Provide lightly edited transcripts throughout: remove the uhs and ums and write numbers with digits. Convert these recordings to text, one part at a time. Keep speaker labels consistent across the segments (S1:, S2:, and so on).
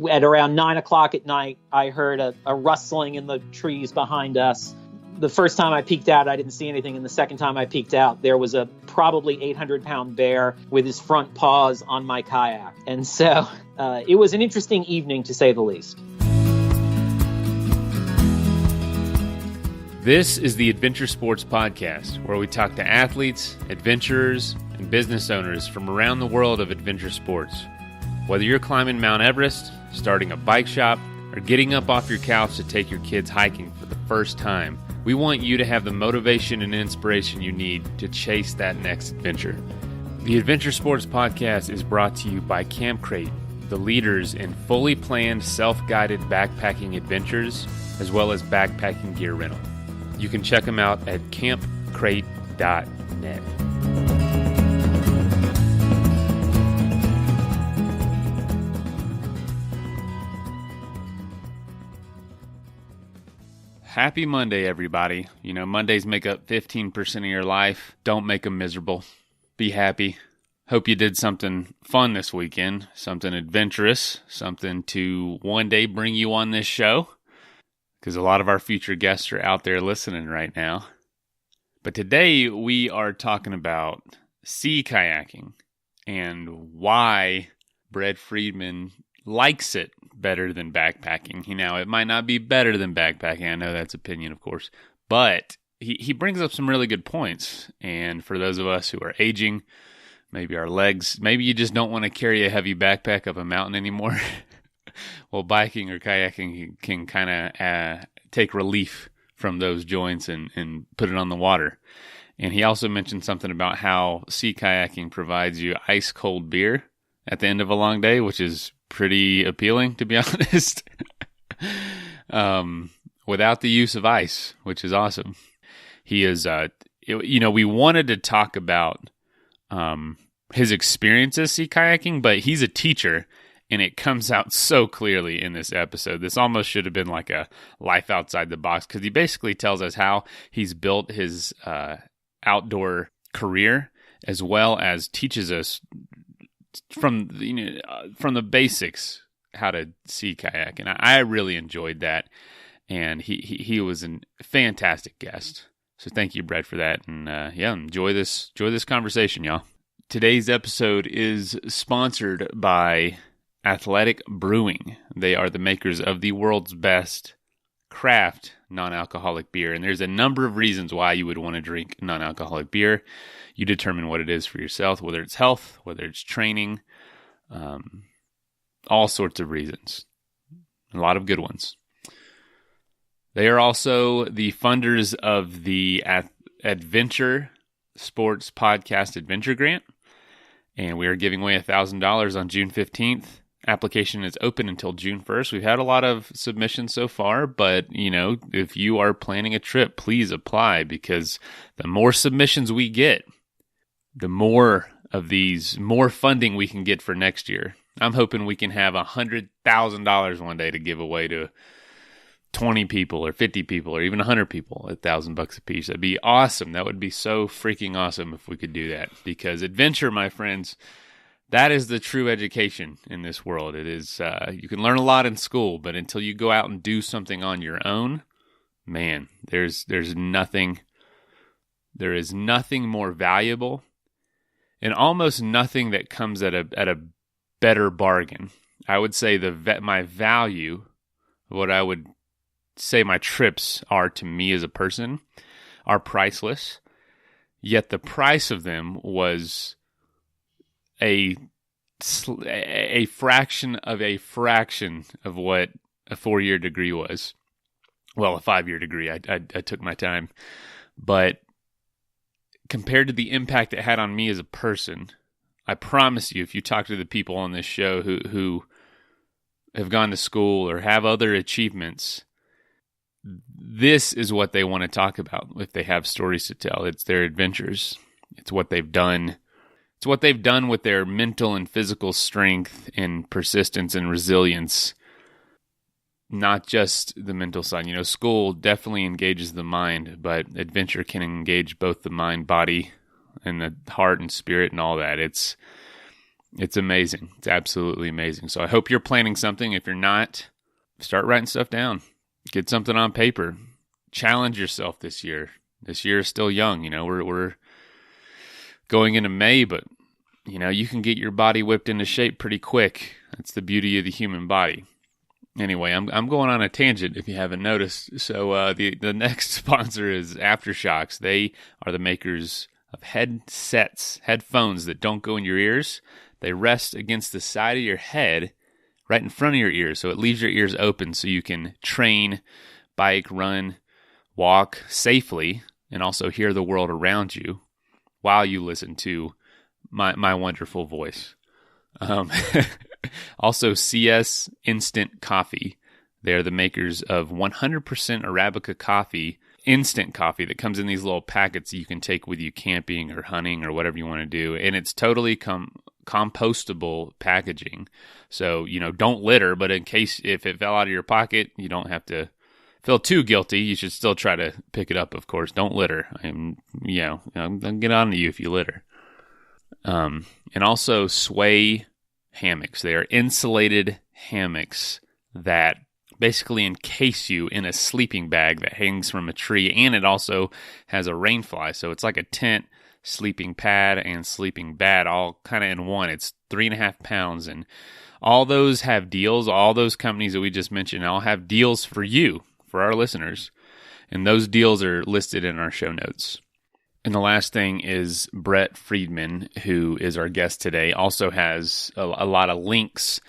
S1: At around 9 o'clock at night, I heard a rustling in the trees behind us. The first time I peeked out, I didn't see anything. And the second time I peeked out, there was a probably 800-pound bear with his front paws on my kayak. And so it was an interesting evening, to say the least.
S2: This is the Adventure Sports Podcast, where we talk to athletes, adventurers, and business owners from around the world of adventure sports. Whether you're climbing Mount Everest, starting a bike shop, or getting up off your couch to take your kids hiking for the first time, we want you to have the motivation and inspiration you need to chase that next adventure. The Adventure Sports Podcast is brought to you by Camp Crate, the leaders in fully planned self-guided backpacking adventures, as well as backpacking gear rental. You can check them out at campcrate.net. Happy Monday, everybody. You know, Mondays make up 15% of your life. Don't make them miserable. Be happy. Hope you did something fun this weekend, something adventurous, something to one day bring you on this show, because a lot of our future guests are out there listening right now. But today we are talking about sea kayaking and why Brett Friedman likes it better than backpacking. Now, it might not be better than backpacking. I know that's opinion, of course. But he brings up some really good points. And for those of us who are aging, maybe our legs, maybe you just don't want to carry a heavy backpack up a mountain anymore. Well, biking or kayaking can kind of take relief from those joints and put it on the water. And he also mentioned something about how sea kayaking provides you ice cold beer at the end of a long day, which is pretty appealing, to be honest, without the use of ice, which is awesome. He is, we wanted to talk about his experiences sea kayaking, but he's a teacher, and it comes out so clearly in this episode. This almost should have been like a life outside the box, because he basically tells us how he's built his outdoor career, as well as teaches us from the basics how to sea kayak, and I really enjoyed that. And he was a fantastic guest. So thank you, Brett, for that. And enjoy this conversation, y'all. Today's episode is sponsored by Athletic Brewing. They are the makers of the world's best craft non-alcoholic beer, and there's a number of reasons why you would want to drink non-alcoholic beer. You determine what it is for yourself, whether it's health, whether it's training, all sorts of reasons. A lot of good ones. They are also the funders of the Adventure Sports Podcast Adventure Grant, and we are giving away $1,000 on June 15th. Application is open until June 1st. We've had a lot of submissions so far, but, if you are planning a trip, please apply, because the more submissions we get, the more funding we can get for next year. I'm hoping we can have $100,000 one day to give away to 20 people or 50 people or even 100 people at $1,000 a piece. That'd be awesome. That would be so freaking awesome if we could do that, because adventure, my friends, that is the true education in this world. It is, you can learn a lot in school, but until you go out and do something on your own, man, there is nothing more valuable, and almost nothing that comes at a better bargain. I would say my value, what I would say my trips are to me as a person, are priceless, yet the price of them was a fraction of what a 4-year degree was. Well, a 5-year degree. I took my time. But compared to the impact it had on me as a person, I promise you, if you talk to the people on this show who have gone to school or have other achievements, this is what they want to talk about if they have stories to tell. It's their adventures. It's what they've done. It's what they've done with their mental and physical strength and persistence and resilience, not just the mental side. School definitely engages the mind, but adventure can engage both the mind, body, and the heart and spirit and all that. It's It's amazing. It's absolutely amazing. So I hope you're planning something. If you're not, start writing stuff down. Get something on paper. Challenge yourself this year. This year is still young. You know, we're going into May, but you know, you can get your body whipped into shape pretty quick. That's the beauty of the human body. Anyway, I'm going on a tangent if you haven't noticed. So the next sponsor is Aftershocks. They are the makers of headphones that don't go in your ears. They rest against the side of your head, right in front of your ears, so it leaves your ears open so you can train, bike, run, walk safely, and also hear the world around you while you listen to my wonderful voice. Also, CS Instant Coffee. They're the makers of 100% Arabica coffee, instant coffee that comes in these little packets that you can take with you camping or hunting or whatever you want to do. And it's totally compostable packaging. So, you know, don't litter, but in case if it fell out of your pocket, you don't have to feel too guilty. You should still try to pick it up, of course. Don't litter. I'm get on to you if you litter. And also Sway hammocks. They are insulated hammocks that basically encase you in a sleeping bag that hangs from a tree, and it also has a rainfly. So it's like a tent, sleeping pad, and sleeping bag all kind of in one. It's 3.5 pounds, and all those have deals. All those companies that we just mentioned all have deals for you, for our listeners, and those deals are listed in our show notes. And the last thing is Brett Friedman, who is our guest today, also has a lot of links.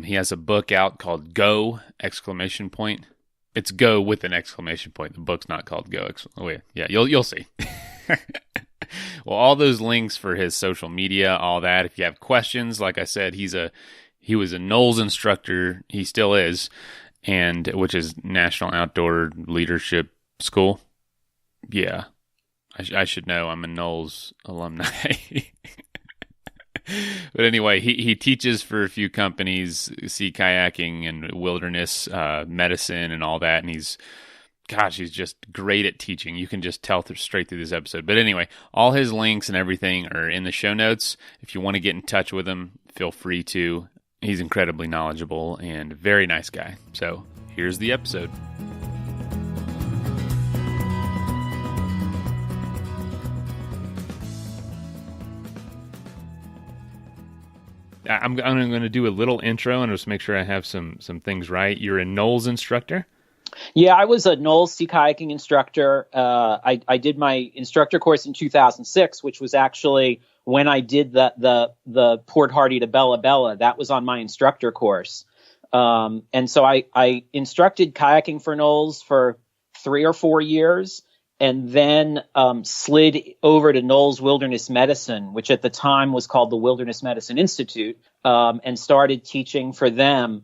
S2: He has a book out called Go! ! It's Go with an exclamation point. The book's not called Go! ! Yeah, you'll see. Well, all those links for his social media, all that. If you have questions, like I said, he was a NOLS instructor. He still is, and which is National Outdoor Leadership School. Yeah. I should know. I'm a NOLS alumni. But anyway, he teaches for a few companies, sea kayaking and wilderness medicine and all that. And he's just great at teaching. You can just tell straight through this episode. But anyway, all his links and everything are in the show notes. If you want to get in touch with him, feel free to. He's incredibly knowledgeable and very nice guy. So here's the episode. I'm going to do a little intro and just make sure I have some things right. You're a NOLS instructor?
S1: Yeah, I was a NOLS sea kayaking instructor. I did my instructor course in 2006, which was actually when I did the Port Hardy to Bella Bella. That was on my instructor course. And so I instructed kayaking for NOLS for 3 or 4 years. And then slid over to NOLS Wilderness Medicine, which at the time was called the Wilderness Medicine Institute, and started teaching for them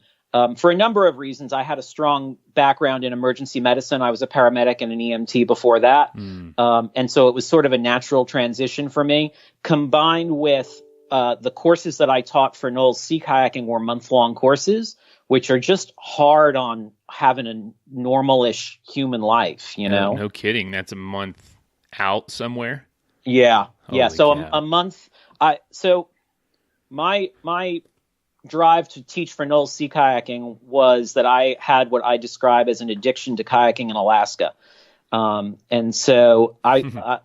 S1: for a number of reasons. I had a strong background in emergency medicine. I was a paramedic and an EMT before that. And so it was sort of a natural transition for me, combined with the courses that I taught for NOLS Sea Kayaking were month-long courses, which are just hard on having a normal-ish human life, you know?
S2: No kidding. That's a month out somewhere?
S1: Yeah.
S2: Holy
S1: So
S2: cow.
S1: a month. So my drive to teach for NOLS Sea Kayaking was that I had what I describe as an addiction to kayaking in Alaska. And so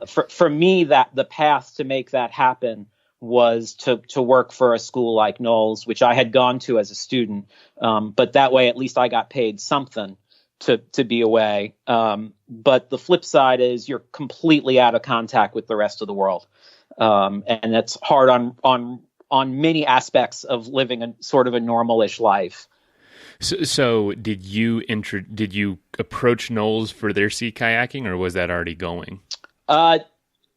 S1: for me, that the path to make that happen was to work for a school like NOLS, which I had gone to as a student. But that way, at least I got paid something to be away. But the flip side is you're completely out of contact with the rest of the world. And that's hard on many aspects of living a sort of a normal-ish life.
S2: So did you approach NOLS for their sea kayaking, or was that already going?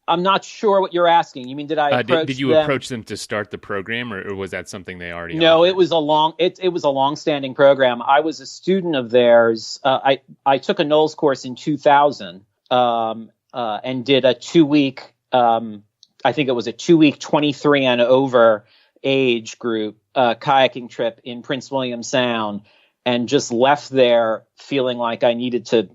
S1: I'm not sure what you're asking. You mean did I approach
S2: did you
S1: them?
S2: approach them to start the program, or was that something they already
S1: No,
S2: offered?
S1: it was a long-standing program. I was a student of theirs. I took a NOLS course in 2000 and did a 2-week, I think it was a 2-week 23 and over age group kayaking trip in Prince William Sound, and just left there feeling like I needed to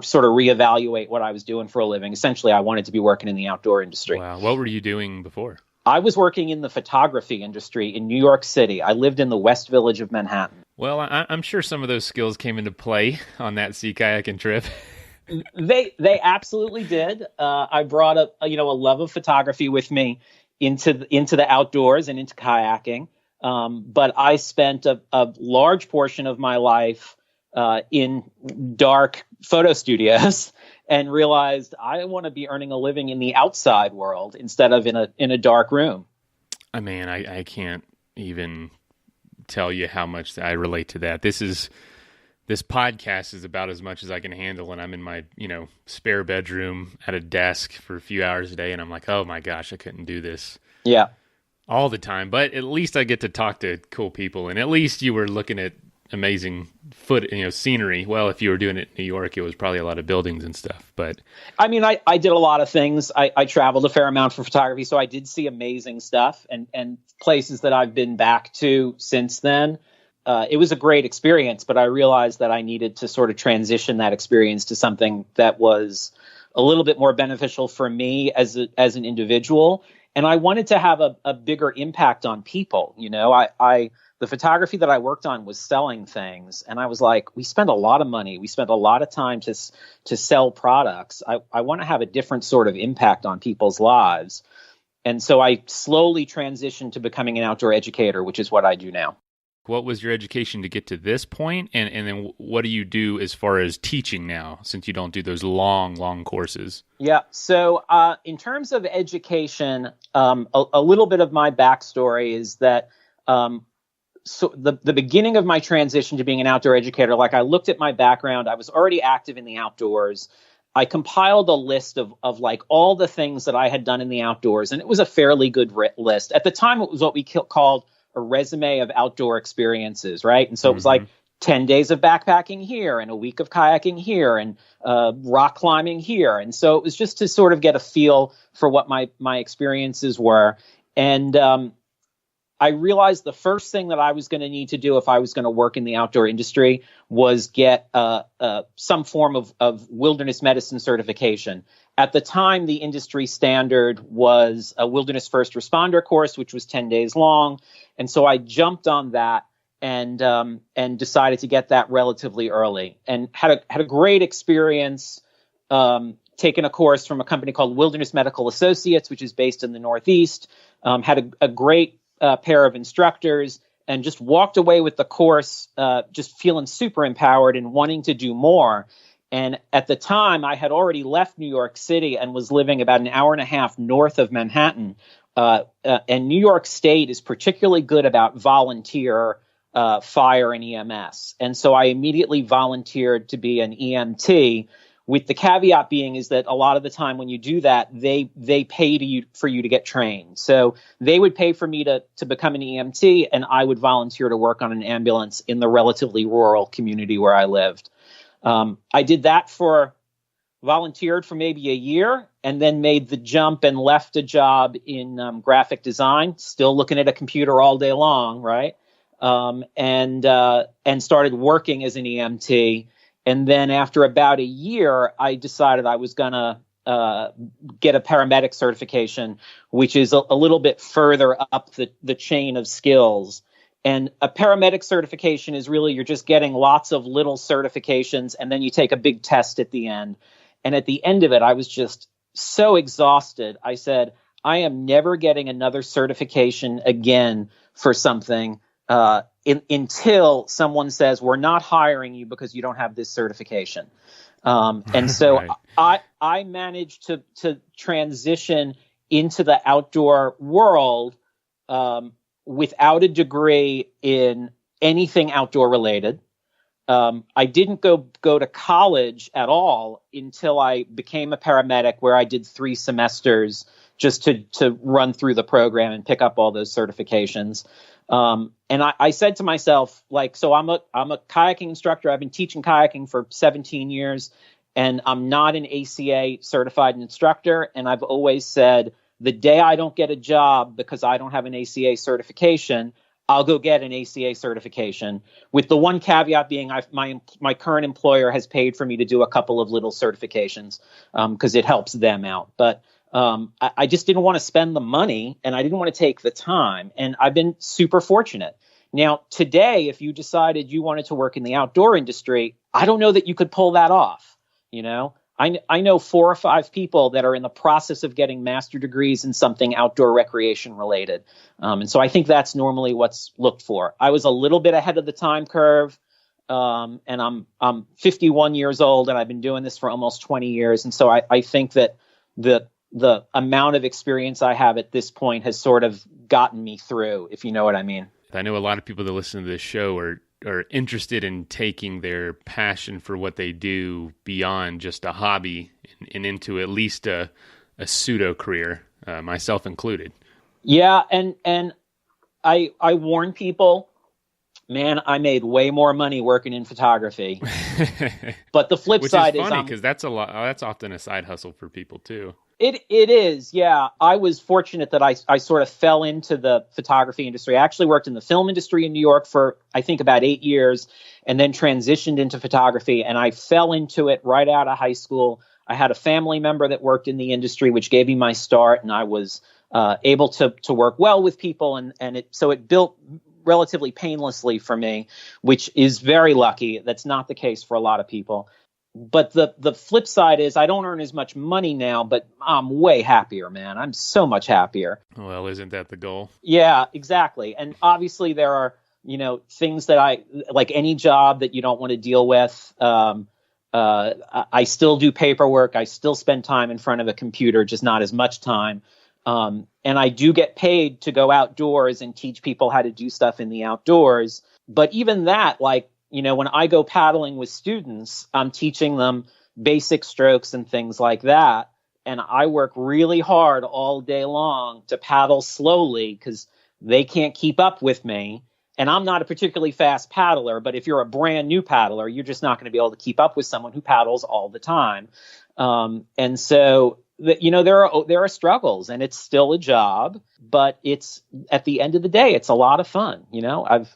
S1: sort of reevaluate what I was doing for a living. Essentially, I wanted to be working in the outdoor industry.
S2: Wow. What were you doing before?
S1: I was working in the photography industry in New York City. I lived in the West Village of Manhattan.
S2: Well, I'm sure some of those skills came into play on that sea kayaking trip.
S1: They absolutely did. I brought a love of photography with me into the outdoors and into kayaking. But I spent a large portion of my life in dark photo studios and realized I want to be earning a living in the outside world instead of in a dark room.
S2: I mean, I can't even tell you how much I relate to that. This podcast is about as much as I can handle, and I'm in my, spare bedroom at a desk for a few hours a day, and I'm like, oh my gosh, I couldn't do this.
S1: Yeah.
S2: All the time. But at least I get to talk to cool people, and at least you were looking at amazing scenery. Well, if you were doing it in New York, it was probably a lot of buildings and stuff. But
S1: I mean, I did a lot of things. I traveled a fair amount for photography, so I did see amazing stuff and places that I've been back to since then. It was a great experience, but I realized that I needed to sort of transition that experience to something that was a little bit more beneficial for me as an individual. And I wanted to have a bigger impact on people. The photography that I worked on was selling things. And I was like, we spend a lot of money. We spend a lot of time to sell products. I want to have a different sort of impact on people's lives. And so I slowly transitioned to becoming an outdoor educator, which is what I do now.
S2: What was your education to get to this point? And then what do you do as far as teaching now, since you don't do those long courses?
S1: Yeah. So in terms of education, a little bit of my backstory is that so the beginning of my transition to being an outdoor educator, like I looked at my background, I was already active in the outdoors. I compiled a list of like all the things that I had done in the outdoors, and it was a fairly good list. At the time, it was what we called a resume of outdoor experiences, right? And so it was like 10 days of backpacking here and a week of kayaking here and rock climbing here. And so it was just to sort of get a feel for what my experiences were. And I realized the first thing that I was going to need to do if I was going to work in the outdoor industry was get some form of wilderness medicine certification. At the time, the industry standard was a wilderness first responder course, which was 10 days long. And so I jumped on that and decided to get that relatively early and had a great experience taking a course from a company called Wilderness Medical Associates, which is based in the Northeast. Had a great pair of instructors and just walked away with the course just feeling super empowered and wanting to do more. And at the time, I had already left New York City and was living about an hour and a half north of Manhattan. And New York State is particularly good about volunteer fire and EMS. And so I immediately volunteered to be an EMT, with the caveat being is that a lot of the time when you do that, they pay for you to get trained. So they would pay for me to become an EMT, and I would volunteer to work on an ambulance in the relatively rural community where I lived. I did that volunteered for maybe a year, and then made the jump and left a job in graphic design, still looking at a computer all day long, right? And started working as an EMT. And then after about a year, I decided I was going to get a paramedic certification, which is a little bit further up the chain of skills. And a paramedic certification is really, you're just getting lots of little certifications, and then you take a big test at the end. And at the end of it, I was just so exhausted. I said, I am never getting another certification again for something until someone says, we're not hiring you because you don't have this certification. And so right. I managed to transition into the outdoor world without a degree in anything outdoor related. I didn't go to college at all until I became a paramedic, where I did 3 semesters just to run through the program and pick up all those certifications. And I said to myself, like, so I'm a kayaking instructor. I've been teaching kayaking for 17 years, and I'm not an ACA certified instructor. And I've always said, the day I don't get a job because I don't have an ACA certification, I'll go get an ACA certification, with the one caveat being my current employer has paid for me to do a couple of little certifications because it helps them out. But I just didn't want to spend the money, and I didn't want to take the time. And I've been super fortunate. Now, today, if you decided you wanted to work in the outdoor industry, I don't know that you could pull that off. I know 4 or 5 people that are in the process of getting master degrees in something outdoor recreation related. And so I think that's normally what's looked for. I was a little bit ahead of the time curve. And I'm 51 years old, and I've been doing this for almost 20 years. And so I think that the amount of experience I have at this point has sort of gotten me through, if you know what I mean.
S2: I know a lot of people that listen to this show are interested in taking their passion for what they do beyond just a hobby and into at least a pseudo career, myself included.
S1: Yeah. And I warn people, man, I made way more money working in photography. But the flip side is
S2: funny because that's often a side hustle for people too.
S1: It is, yeah. I was fortunate that I sort of fell into the photography industry. I actually worked in the film industry in New York for, I think, about 8 years, and then transitioned into photography. And I fell into it right out of high school. I had a family member that worked in the industry, which gave me my start, and I was able to work well with people, and it built relatively painlessly for me, which is very lucky. That's not the case for a lot of people. But the flip side is I don't earn as much money now, but I'm way happier, man. I'm so much happier.
S2: Well, isn't that the goal?
S1: Yeah, exactly. And obviously there are, things that I, like any job that you don't want to deal with. I still do paperwork. I still spend time in front of a computer, just not as much time. And I do get paid to go outdoors and teach people how to do stuff in the outdoors. But even that, when I go paddling with students, I'm teaching them basic strokes and things like that. And I work really hard all day long to paddle slowly because they can't keep up with me. And I'm not a particularly fast paddler, but if you're a brand new paddler, you're just not going to be able to keep up with someone who paddles all the time. And so, there are struggles, and it's still a job, but it's, at the end of the day, it's a lot of fun.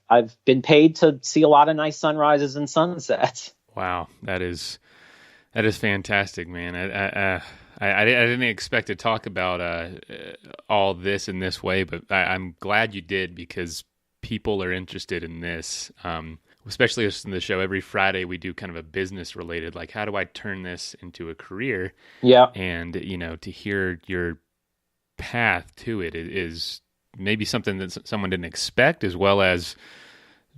S1: I've been paid to see a lot of nice sunrises and sunsets.
S2: Wow, that is fantastic, man. I didn't expect to talk about all this in this way, but I'm glad you did, because people are interested in this. Especially in the show, every Friday we do kind of a business related, like, how do I turn this into a career?
S1: Yeah.
S2: And, to hear your path to it is maybe something that someone didn't expect, as well as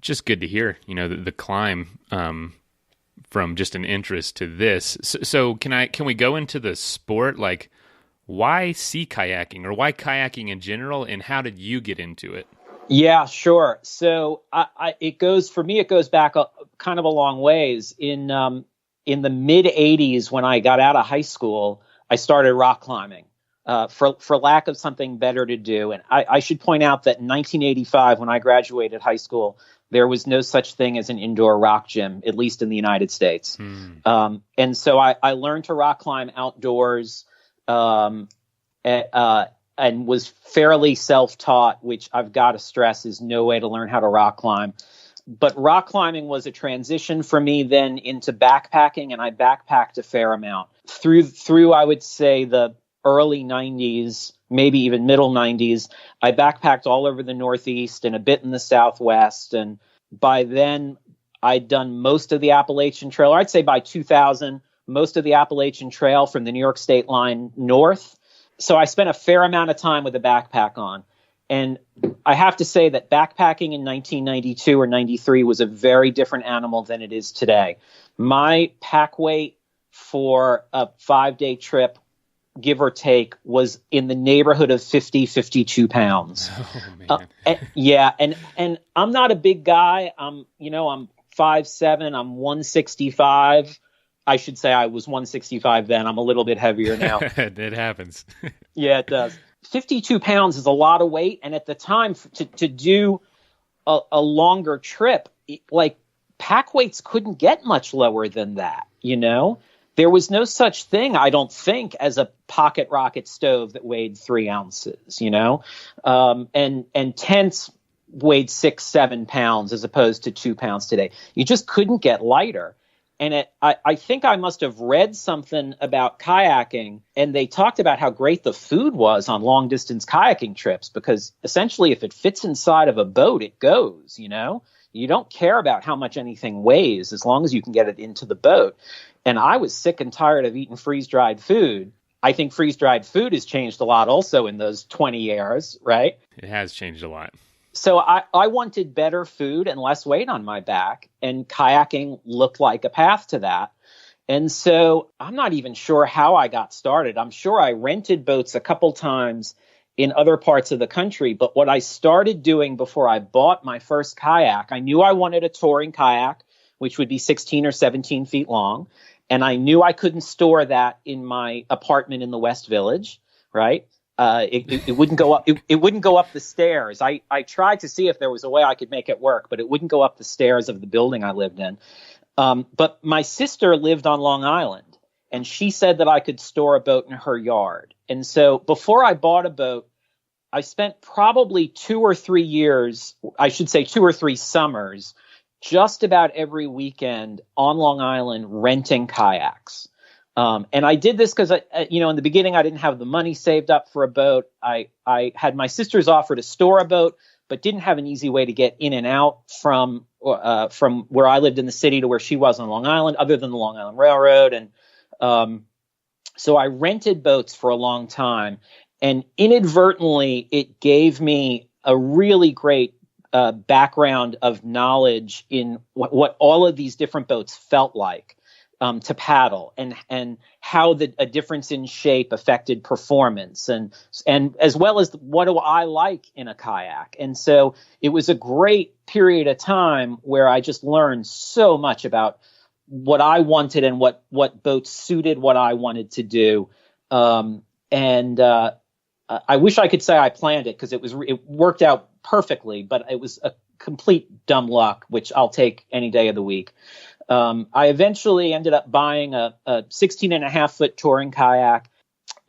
S2: just good to hear, the climb from just an interest to this. So can we go into the sport? Like, why sea kayaking, or why kayaking in general, and how did you get into it?
S1: Yeah, sure. So it goes back kind of a long ways. In the mid 80s, when I got out of high school, I started rock climbing for lack of something better to do. And I should point out that in 1985, when I graduated high school, there was no such thing as an indoor rock gym, at least in the United States. And so I learned to rock climb outdoors. And was fairly self-taught, which I've got to stress is no way to learn how to rock climb. But rock climbing was a transition for me then into backpacking, and I backpacked a fair amount. Through I would say the early 90s, maybe even middle 90s, I backpacked all over the Northeast and a bit in the Southwest. And by then, I'd done most of the Appalachian Trail. Or I'd say by 2000, most of the Appalachian Trail from the New York state line north. So I spent a fair amount of time with a backpack on. And I have to say that backpacking in 1992 or 93 was a very different animal than it is today. My pack weight for a 5-day trip, give or take, was in the neighborhood of 52 pounds.
S2: Oh, man.
S1: And I'm not a big guy. I'm 5'7", I'm 165. I should say I was 165 then. I'm a little bit heavier now.
S2: It happens.
S1: Yeah, it does. 52 pounds is a lot of weight. And at the time, to do a longer trip, like, pack weights couldn't get much lower than that, There was no such thing, I don't think, as a pocket rocket stove that weighed 3 ounces, and tents weighed 6-7 pounds as opposed to 2 pounds today. You just couldn't get lighter. And I think I must have read something about kayaking, and they talked about how great the food was on long distance kayaking trips, because essentially if it fits inside of a boat, it goes, You don't care about how much anything weighs as long as you can get it into the boat. And I was sick and tired of eating freeze-dried food. I think freeze-dried food has changed a lot also in those 20 years, right?
S2: It has changed a lot.
S1: So I wanted better food and less weight on my back, and kayaking looked like a path to that. And so I'm not even sure how I got started. I'm sure I rented boats a couple times in other parts of the country. But what I started doing before I bought my first kayak, I knew I wanted a touring kayak, which would be 16 or 17 feet long. And I knew I couldn't store that in my apartment in the West Village, right? It wouldn't go up. It wouldn't go up the stairs. I tried to see if there was a way I could make it work, but it wouldn't go up the stairs of the building I lived in. But my sister lived on Long Island, and she said that I could store a boat in her yard. And so before I bought a boat, I spent probably 2 or 3 years, I should say 2 or 3 summers, just about every weekend on Long Island renting kayaks. And I did this because, in the beginning, I didn't have the money saved up for a boat. I had my sister's offer to store a boat, but didn't have an easy way to get in and out from where I lived in the city to where she was on Long Island, other than the Long Island Railroad. And so I rented boats for a long time. And inadvertently, it gave me a really great background of knowledge in what all of these different boats felt like. To paddle, and how a difference in shape affected performance, and as well as what do I like in a kayak. And so it was a great period of time where I just learned so much about what I wanted and what boats suited what I wanted to do. I wish I could say I planned it, because it worked out perfectly, but it was a complete dumb luck, which I'll take any day of the week. I eventually ended up buying a 16 and a half foot touring kayak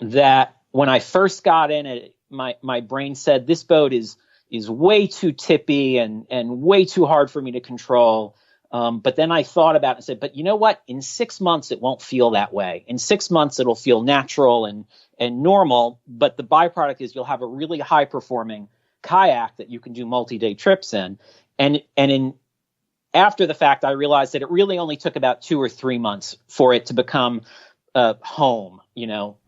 S1: that when I first got in it, my brain said, this boat is way too tippy and way too hard for me to control. But then I thought about it and said, but you know what? In 6 months, it won't feel that way. In 6 months, it'll feel natural and normal. But the byproduct is you'll have a really high performing kayak that you can do multi-day trips in. After the fact, I realized that it really only took about 2 or 3 months for it to become home,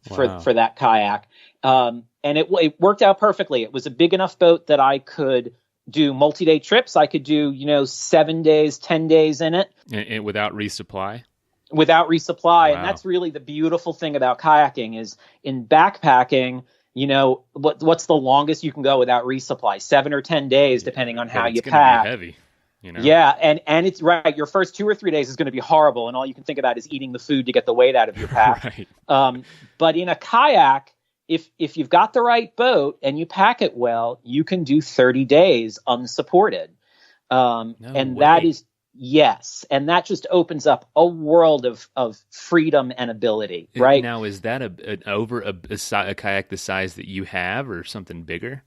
S1: for that kayak. And it worked out perfectly. It was a big enough boat that I could do multi-day trips. I could do, 7 days, 10 days in it.
S2: And without resupply? Without
S1: resupply. Wow. And that's really the beautiful thing about kayaking is in backpacking, what's the longest you can go without resupply? 7 or 10 days, depending on how you pack.
S2: Be heavy.
S1: Yeah, and it's right. Your first 2 or 3 days is going to be horrible, and all you can think about is eating the food to get the weight out of your pack.
S2: Right.
S1: But in a kayak, if you've got the right boat and you pack it well, you can do 30 days unsupported. And way. That is yes, and that just opens up a world of freedom and ability. Right
S2: now, is that a kayak the size that you have, or something bigger?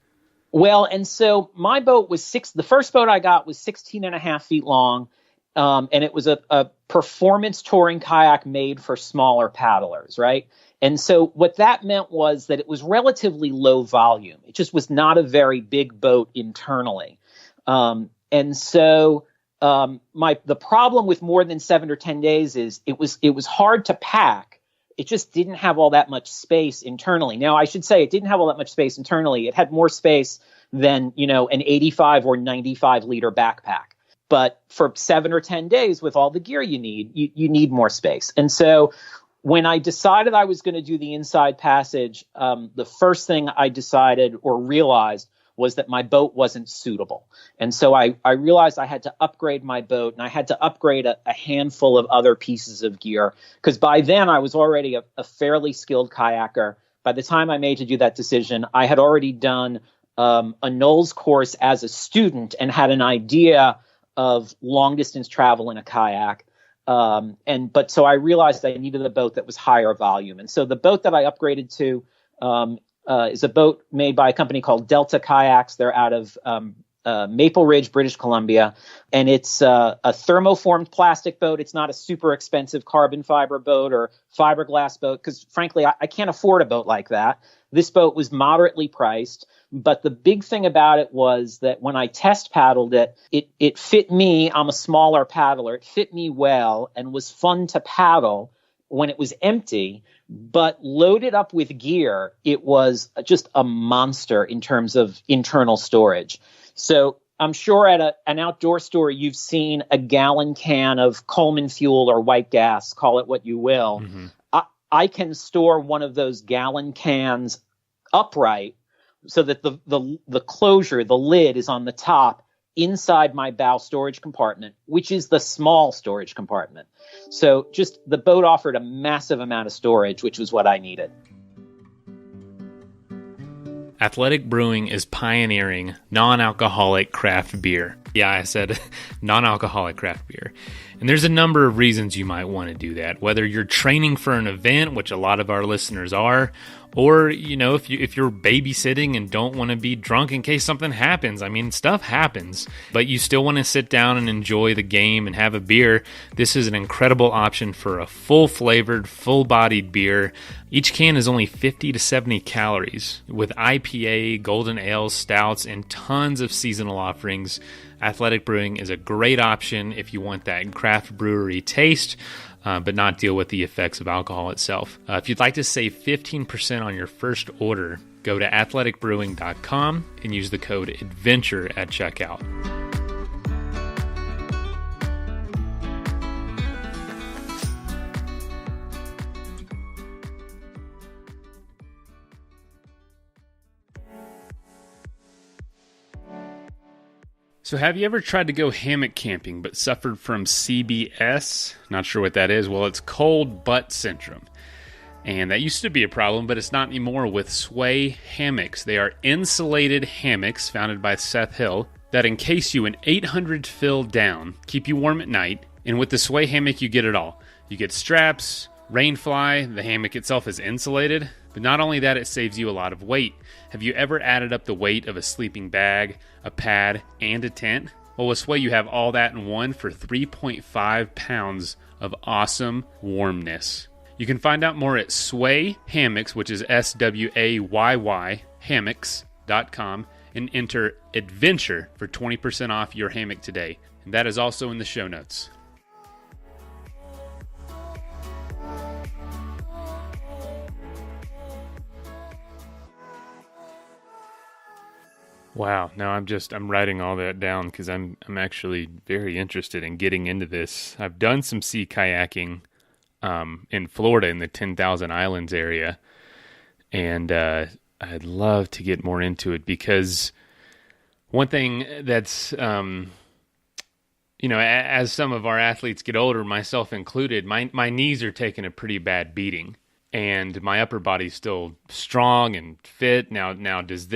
S1: Well, and so my boat was the first boat I got was 16 and a half feet long. And it was a performance touring kayak made for smaller paddlers, right? And so what that meant was that it was relatively low volume. It just was not a very big boat internally. And so the problem with more than 7 or 10 days is it was hard to pack. It just didn't have all that much space internally. Now, I should say it didn't have all that much space internally. It had more space than, an 85 or 95 liter backpack. But for 7 or 10 days with all the gear you need, you need more space. And so when I decided I was going to do the inside passage, the first thing I decided or realized was that my boat wasn't suitable. And so I realized I had to upgrade my boat, and I had to upgrade a handful of other pieces of gear, because by then I was already a fairly skilled kayaker. By the time I made to do that decision, I had already done a NOLS course as a student and had an idea of long distance travel in a kayak. But so I realized I needed a boat that was higher volume. And so the boat that I upgraded to is a boat made by a company called Delta Kayaks. They're out of Maple Ridge, British Columbia, and it's a thermoformed plastic boat. It's not a super expensive carbon fiber boat or fiberglass boat because, frankly, I can't afford a boat like that. This boat was moderately priced, but the big thing about it was that when I test paddled it, it fit me. I'm a smaller paddler. It fit me well and was fun to paddle when it was empty, but loaded up with gear, it was just a monster in terms of internal storage. So I'm sure at an outdoor store, you've seen a gallon can of Coleman fuel or white gas, call it what you will. Mm-hmm. I can store one of those gallon cans upright so that the closure, the lid is on the top inside my bow storage compartment, which is the small storage compartment. So just the boat offered a massive amount of storage, which was what I needed.
S2: Athletic Brewing is pioneering non-alcoholic craft beer. Yeah, I said non-alcoholic craft beer. And there's a number of reasons you might want to do that, whether you're training for an event, which a lot of our listeners are, or, if you're babysitting and don't want to be drunk in case something happens. I mean, stuff happens, but you still want to sit down and enjoy the game and have a beer. This is an incredible option for a full-flavored, full-bodied beer. Each can is only 50 to 70 calories. With IPA, golden ales, stouts, and tons of seasonal offerings, Athletic Brewing is a great option if you want that craft brewery taste, but not deal with the effects of alcohol itself. If you'd like to save 15% on your first order, go to athleticbrewing.com and use the code ADVENTURE at checkout. So have you ever tried to go hammock camping but suffered from CBS? Not sure what that is. Well, it's cold butt syndrome. And that used to be a problem, but it's not anymore with Sway hammocks. They are insulated hammocks founded by Seth Hill that encase you in 800 fill down, keep you warm at night. And with the Sway hammock, you get it all. You get straps, rainfly, the hammock itself is insulated. But not only that, it saves you a lot of weight. Have you ever added up the weight of a sleeping bag, a pad, and a tent? Well, with Sway, you have all that in one for 3.5 pounds of awesome warmness. You can find out more at Sway Hammocks, which is SWAYY, hammocks.com, and enter ADVENTURE for 20% off your hammock today. And that is also in the show notes. Wow. Now I'm writing all that down because I'm actually very interested in getting into this. I've done some sea kayaking in Florida in the 10,000 Islands area, and I'd love to get more into it because one thing that's, as some of our athletes get older, myself included, my knees are taking a pretty bad beating, and my upper body's still strong and fit. Now Does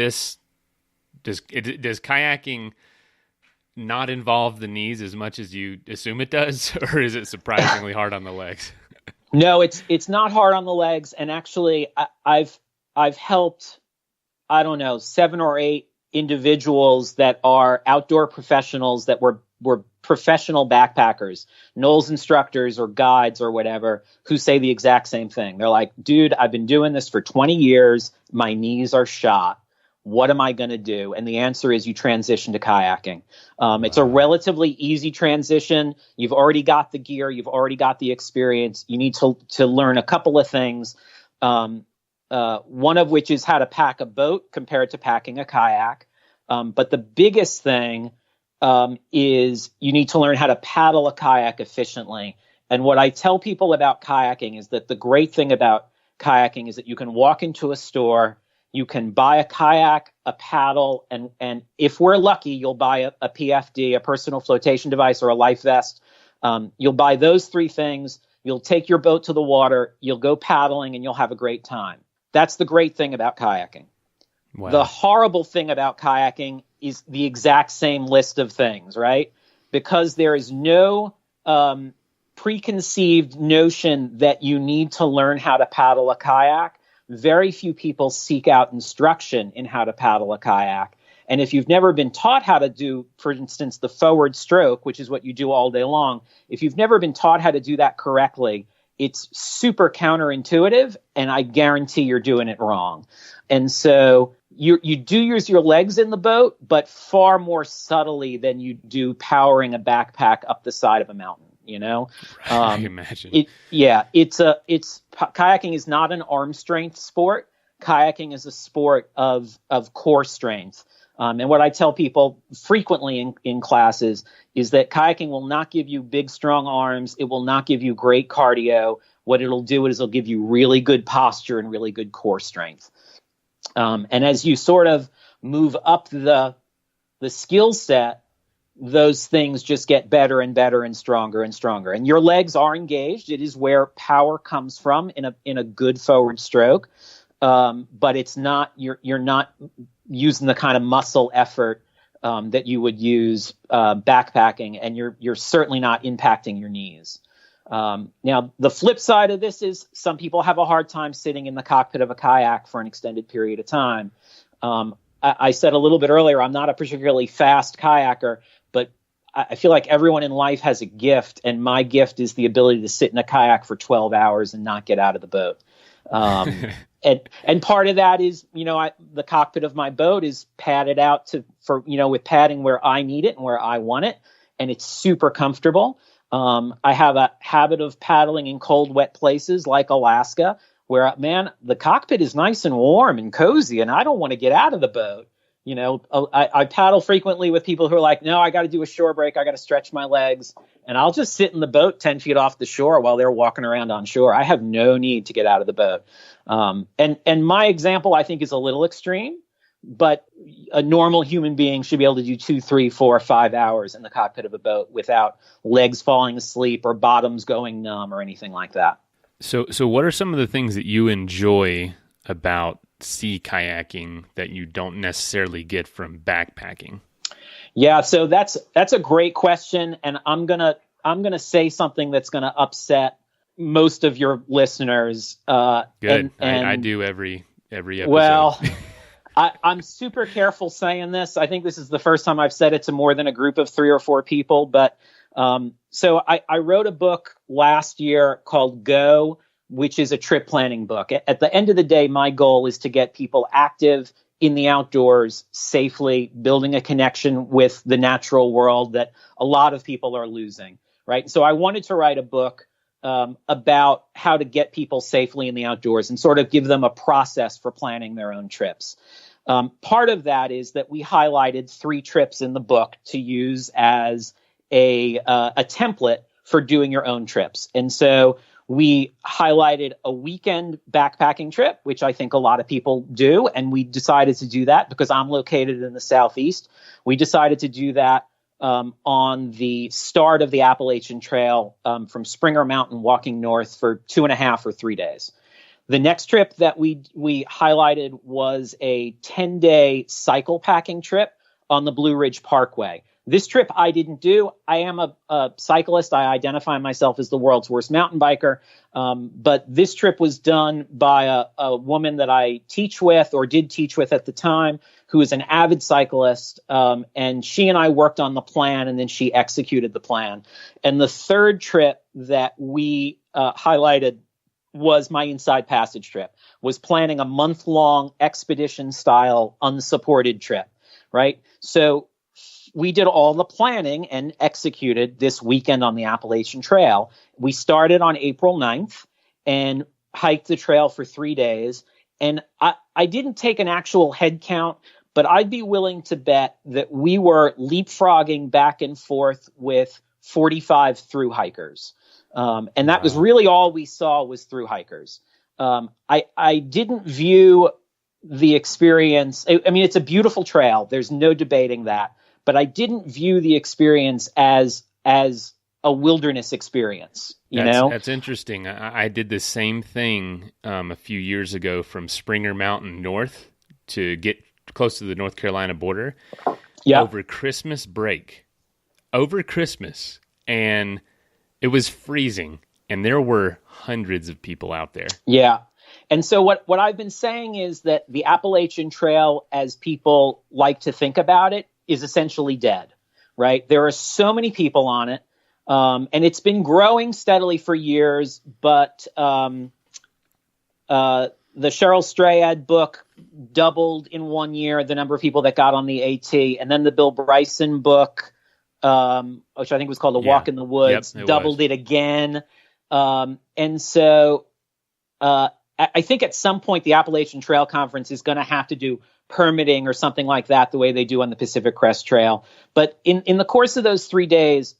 S2: kayaking not involve the knees as much as you assume it does, or is it surprisingly hard on the legs?
S1: No, it's not hard on the legs, and actually, I've helped 7 or 8 individuals that are outdoor professionals that were professional backpackers, NOLS instructors or guides or whatever, who say the exact same thing. They're like, dude, I've been doing this for 20 years. My knees are shot. What am I going to do? And the answer is you transition to kayaking. It's a relatively easy transition. You've already got the gear. You've already got the experience. You need to learn a couple of things, one of which is how to pack a boat compared to packing a kayak. But the biggest thing is you need to learn how to paddle a kayak efficiently. And what I tell people about kayaking is that the great thing about kayaking is that you can walk into a store, you can buy a kayak, a paddle, and if we're lucky, you'll buy a PFD, a personal flotation device, or a life vest. You'll buy those 3 things. You'll take your boat to the water. You'll go paddling, and you'll have a great time. That's the great thing about kayaking. Wow. The horrible thing about kayaking is the exact same list of things, right? Because there is no preconceived notion that you need to learn how to paddle a kayak. Very few people seek out instruction in how to paddle a kayak. And if you've never been taught how to do, for instance, the forward stroke, which is what you do all day long, if you've never been taught how to do that correctly, it's super counterintuitive, and I guarantee you're doing it wrong. And so you do use your legs in the boat, but far more subtly than you do powering a backpack up the side of a mountain.
S2: I imagine.
S1: Kayaking is not an arm strength sport. Kayaking is a sport of core strength. And what I tell people frequently in classes is that kayaking will not give you big, strong arms. It will not give you great cardio. What it'll do is it'll give you really good posture and really good core strength. And as you sort of move up the skill set, those things just get better and better and stronger and stronger. And your legs are engaged. It is where power comes from in a good forward stroke. But it's not, you're not using the kind of muscle effort that you would use backpacking, and you're certainly not impacting your knees. Now, the flip side of this is some people have a hard time sitting in the cockpit of a kayak for an extended period of time. I said a little bit earlier, I'm not a particularly fast kayaker, but I feel like everyone in life has a gift, and my gift is the ability to sit in a kayak for 12 hours and not get out of the boat. And part of that is, the cockpit of my boat is padded out with padding where I need it and where I want it. And it's super comfortable. I have a habit of paddling in cold, wet places like Alaska, where, man, the cockpit is nice and warm and cozy, and I don't want to get out of the boat. I paddle frequently with people who are like, no, I got to do a shore break. I got to stretch my legs. And I'll just sit in the boat 10 feet off the shore while they're walking around on shore. I have no need to get out of the boat. And my example, I think, is a little extreme, but a normal human being should be able to do 2, 3, 4, 5 hours in the cockpit of a boat without legs falling asleep or bottoms going numb or anything like that.
S2: So what are some of the things that you enjoy about sea kayaking that you don't necessarily get from backpacking?
S1: Yeah, so that's a great question, and I'm gonna say something that's gonna upset most of your listeners.
S2: Good. I do every episode.
S1: Well, I'm super careful saying this. I think this is the first time I've said it to more than a group of 3 or 4 people. But so I wrote a book last year called Go, which is a trip planning book. At the end of the day, my goal is to get people active in the outdoors safely, building a connection with the natural world that a lot of people are losing, right? So I wanted to write a book about how to get people safely in the outdoors and sort of give them a process for planning their own trips. Part of that is that we highlighted 3 trips in the book to use as a template for doing your own trips. And so we highlighted a weekend backpacking trip, which I think a lot of people do. And we decided to do that because I'm located in the Southeast. We decided to do that on the start of the Appalachian Trail from Springer Mountain walking north for 2.5 or 3 days. The next trip that we highlighted was a 10-day cycle packing trip on the Blue Ridge Parkway. This trip I didn't do. I am a cyclist. I identify myself as the world's worst mountain biker. But this trip was done by a woman that I teach with or did teach with at the time, who is an avid cyclist. And she and I worked on the plan, and then she executed the plan. And the third trip that we highlighted was my Inside Passage trip, was planning a month-long expedition-style unsupported trip, right? So we did all the planning and executed this weekend on the Appalachian Trail. We started on April 9th and hiked the trail for 3 days. And I didn't take an actual head count, but I'd be willing to bet that we were leapfrogging back and forth with 45 through hikers. And that was really all we saw was through hikers. I didn't view the experience. I mean, it's a beautiful trail. There's no debating that. But I didn't view the experience as a wilderness experience.
S2: That's interesting. I did the same thing a few years ago from Springer Mountain north to get close to the North Carolina border.
S1: Yeah.
S2: Over Christmas break. Over Christmas. And it was freezing. And there were hundreds of people out there.
S1: Yeah. And so what I've been saying is that the Appalachian Trail, as people like to think about it, is essentially dead, right? There are so many people on it, and it's been growing steadily for years, but the Cheryl Strayed book doubled in 1 year the number of people that got on the AT, and then the Bill Bryson book, which I think was called A Walk in the Woods, doubled it again. And so I think at some point the Appalachian Trail Conference is going to have to do permitting or something like that, the way they do on the Pacific Crest Trail. But in the course of those 3 days,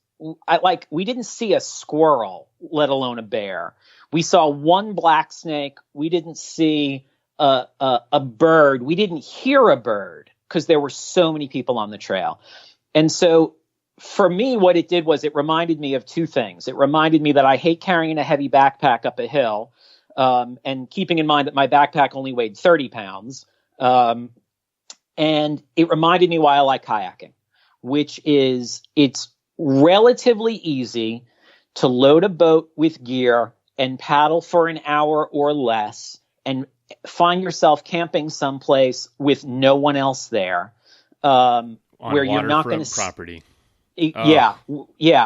S1: we didn't see a squirrel, let alone a bear. We saw one black snake. We didn't see a bird. We didn't hear a bird because there were so many people on the trail. And so for me, what it did was it reminded me of two things. It reminded me that I hate carrying a heavy backpack up a hill, and keeping in mind that my backpack only weighed 30 pounds. And it reminded me why I like kayaking, which is it's relatively easy to load a boat with gear and paddle for an hour or less and find yourself camping someplace with no one else there, where you're not going to
S2: property.
S1: Yeah,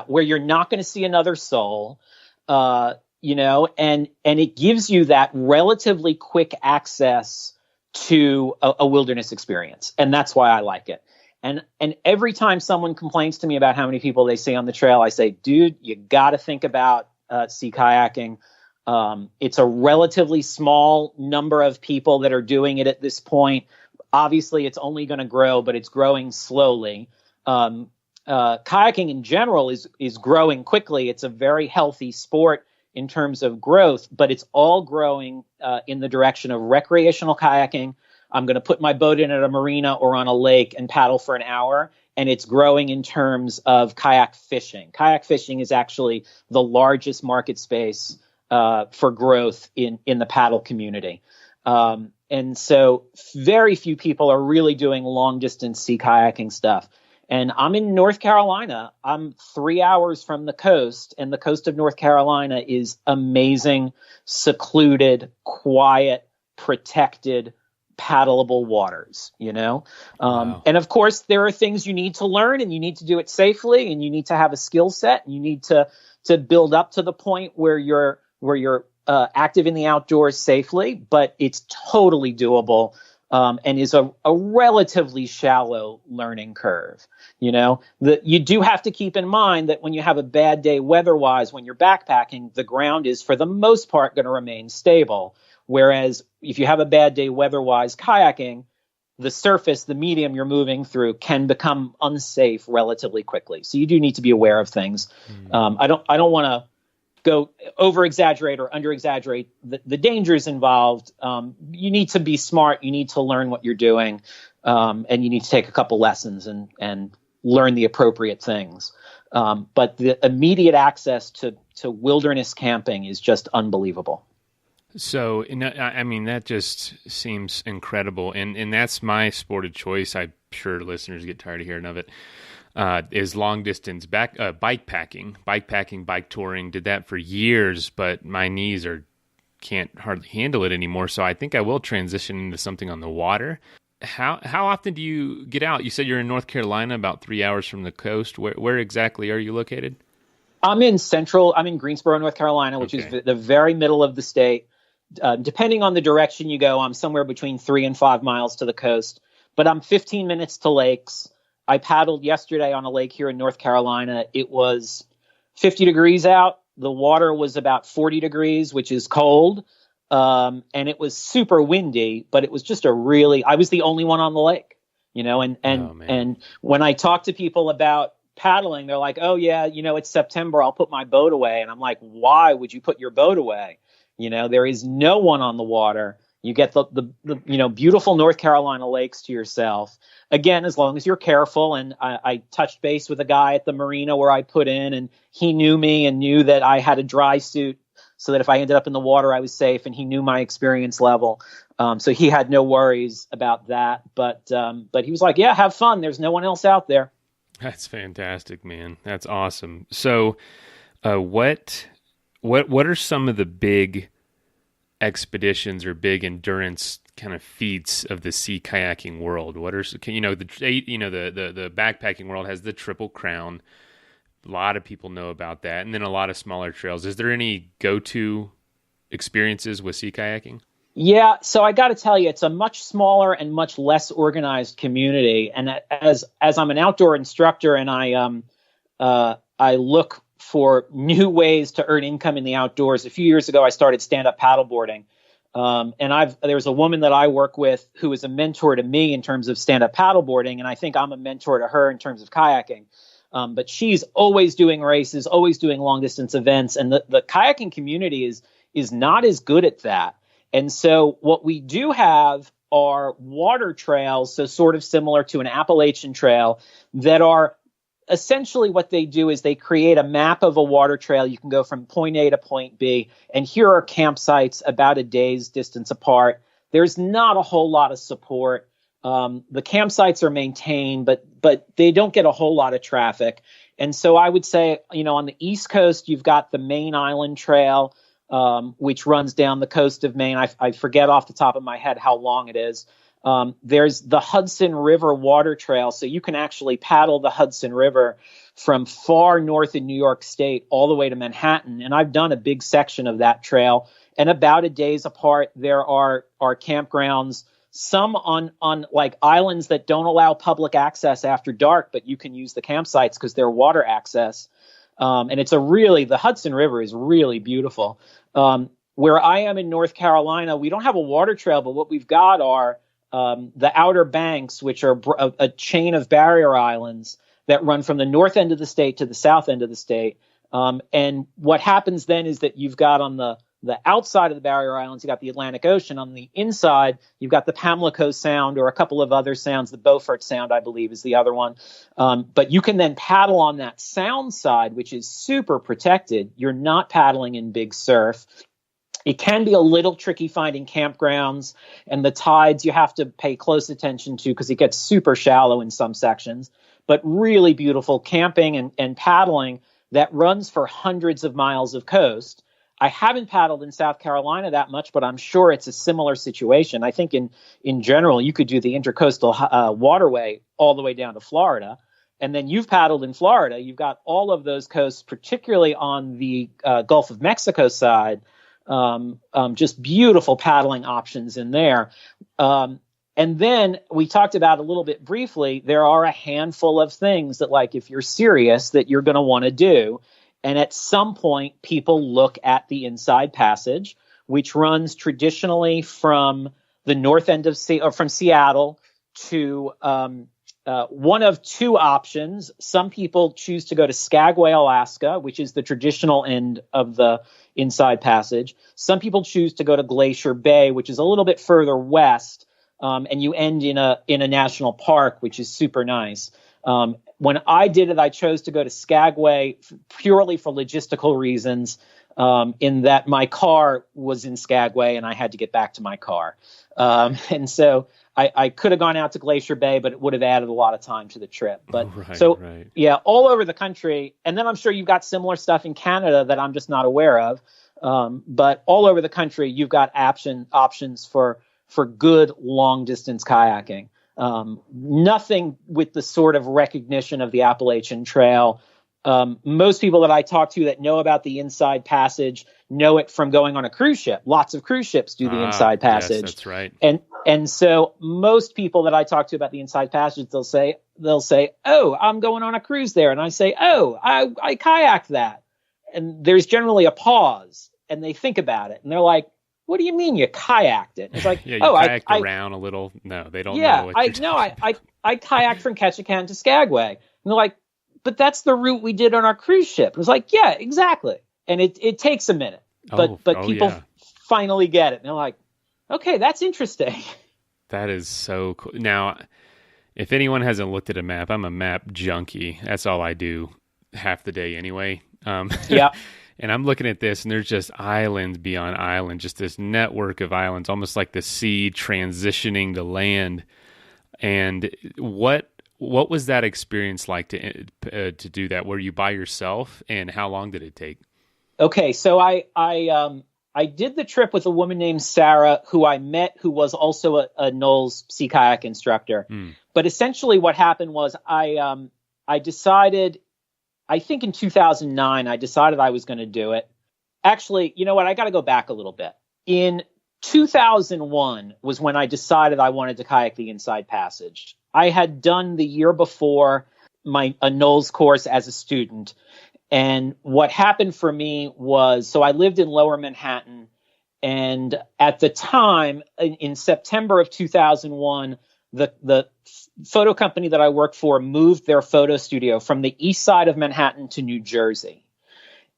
S1: where you're not going to see another soul, and it gives you that relatively quick access to a wilderness experience, and that's why I like it. And every time someone complains to me about how many people they see on the trail, I say, dude, you got to think about sea kayaking. It's a relatively small number of people that are doing it at this point. Obviously, it's only going to grow, but it's growing slowly. Kayaking in general is growing quickly. It's a very healthy sport in terms of growth, but it's all growing in the direction of recreational kayaking. I'm going to put my boat in at a marina or on a lake and paddle for an hour. And it's growing in terms of kayak fishing. Kayak fishing is actually the largest market space for growth in the paddle community. And so very few people are really doing long distance sea kayaking stuff. And I'm in North Carolina. I'm 3 hours from the coast, and the coast of North Carolina is amazing, secluded, quiet, protected, paddleable waters, Wow. And of course, there are things you need to learn, and you need to do it safely, and you need to have a skill set, and you need to build up to the point where you're active in the outdoors safely, but it's totally doable. And is a relatively shallow learning curve. You do have to keep in mind that when you have a bad day weather-wise, when you're backpacking, the ground is for the most part going to remain stable. Whereas if you have a bad day weather-wise kayaking, the surface, the medium you're moving through can become unsafe relatively quickly. So you do need to be aware of things. I don't want to go over-exaggerate or under-exaggerate the dangers involved. You need to be smart. You need to learn what you're doing, and you need to take a couple lessons and learn the appropriate things. But the immediate access to wilderness camping is just unbelievable.
S2: So, I mean, that just seems incredible. And that's my sport of choice. I'm sure listeners get tired of hearing of it. Is long distance bike packing, bike touring. Did that for years, but my knees can't hardly handle it anymore. So I think I will transition into something on the water. How often do you get out? You said you're in North Carolina, about 3 hours from the coast. Where exactly are you located? I'm in
S1: Greensboro, North Carolina, which is the very middle of the state. Depending on the direction you go, I'm somewhere between 3 and 5 miles to the coast, but I'm 15 minutes to lakes. I paddled yesterday on a lake here in North Carolina. It was 50 degrees out. The water was about 40 degrees, which is cold. And it was super windy, but it was just I was the only one on the lake, and when I talk to people about paddling, they're like, oh yeah, it's September, I'll put my boat away. And I'm like, why would you put your boat away? There is no one on the water. You get the beautiful North Carolina lakes to yourself. Again, as long as you're careful. And I touched base with a guy at the marina where I put in, and he knew me and knew that I had a dry suit so that if I ended up in the water, I was safe, and he knew my experience level. So he had no worries about that. But he was like, yeah, have fun. There's no one else out there.
S2: That's fantastic, man. That's awesome. So what are some of the big expeditions or big endurance kind of feats of the sea kayaking world? What are, the backpacking world has the Triple Crown. A lot of people know about that, and then a lot of smaller trails. Is there any go-to experiences with sea kayaking?
S1: Yeah, so I got to tell you, it's a much smaller and much less organized community. And as I'm an outdoor instructor, and I look for new ways to earn income in the outdoors. A few years ago, I started stand-up paddleboarding, and there's a woman that I work with who is a mentor to me in terms of stand-up paddleboarding, and I think I'm a mentor to her in terms of kayaking. But she's always doing races, always doing long-distance events, and the kayaking community is not as good at that. And so what we do have are water trails, so sort of similar to an Appalachian trail, that are essentially what they do is they create a map of a water trail. You can go from point A to point B, and here are campsites about a day's distance apart. There's not a whole lot of support. The campsites are maintained, but they don't get a whole lot of traffic. And so I would say, on the East Coast, you've got the Main Island Trail, which runs down the coast of Maine. I forget off the top of my head how long it is. There's the Hudson River Water Trail, so you can actually paddle the Hudson River from far north in New York State all the way to Manhattan. And I've done a big section of that trail. And about a day's apart, there are campgrounds, some on like islands that don't allow public access after dark, but you can use the campsites because they're water access. And the Hudson River is really beautiful. Where I am in North Carolina, we don't have a water trail, but what we've got are the Outer Banks, which are a chain of barrier islands that run from the north end of the state to the south end of the state. And what happens then is that you've got on the outside of the barrier islands, you've got the Atlantic Ocean. On the inside, you've got the Pamlico Sound or a couple of other sounds. The Beaufort Sound, I believe, is the other one. But you can then paddle on that sound side, which is super protected. You're not paddling in big surf. It can be a little tricky finding campgrounds, and the tides you have to pay close attention to because it gets super shallow in some sections. But really beautiful camping and paddling that runs for hundreds of miles of coast. I haven't paddled in South Carolina that much, but I'm sure it's a similar situation. I think in general, you could do the intercoastal waterway all the way down to Florida. And then you've paddled in Florida. You've got all of those coasts, particularly on the Gulf of Mexico side, just beautiful paddling options in there. And then we talked about a little bit briefly, there are a handful of things that, like, if you're serious, that you're going to want to do. And at some point, people look at the Inside Passage, which runs traditionally from the north end of from Seattle to one of two options. Some people choose to go to Skagway, Alaska, which is the traditional end of the Inside Passage. Some people choose to go to Glacier Bay, which is a little bit further west, and you end in a national park, which is super nice. When I did it, I chose to go to Skagway purely for logistical reasons, in that my car was in Skagway and I had to get back to my car. And so I could have gone out to Glacier Bay, but it would have added a lot of time to the trip. But yeah, all over the country. And then I'm sure you've got similar stuff in Canada that I'm just not aware of. But all over the country, you've got options for good long distance kayaking. Nothing with the sort of recognition of the Appalachian Trail. Most people that I talk to that know about the Inside Passage know it from going on a cruise ship. Lots of cruise ships do the Inside Passage. Yes,
S2: that's right.
S1: And so most people that I talk to about the Inside Passage, they'll say, "Oh, I'm going on a cruise there," and I say, "Oh, I kayaked that." And there's generally a pause, and they think about it, and they're like, "What do you mean you kayaked it?" It's like,
S2: yeah, you kayaked around a little. No, they don't know what you're talking about. I kayaked from Ketchikan to Skagway. And they're like, "But that's the route we did on our cruise ship." And it's like, yeah, exactly. And it takes a minute, but people finally get it. And they're like, okay, that's interesting. That is so cool. Now, if anyone hasn't looked at a map, I'm a map junkie. That's all I do half the day anyway.
S1: Yeah.
S2: And I'm looking at this, and there's just islands beyond island, just this network of islands, almost like the sea transitioning to land. And what was that experience like to do that? Were you by yourself, and how long did it take?
S1: Okay, so I I did the trip with a woman named Sarah, who I met, who was also a Knowles sea kayak instructor. But essentially what happened was I decided, I think in 2009, I decided I was going to do it. Actually, you know what? I got to go back a little bit. In 2001 was when I decided I wanted to kayak the Inside Passage. I had done the year before a Knowles course as a student. And what happened for me was, so I lived in Lower Manhattan. And at the time, in September of 2001, the photo company that I worked for moved their photo studio from the east side of Manhattan to New Jersey.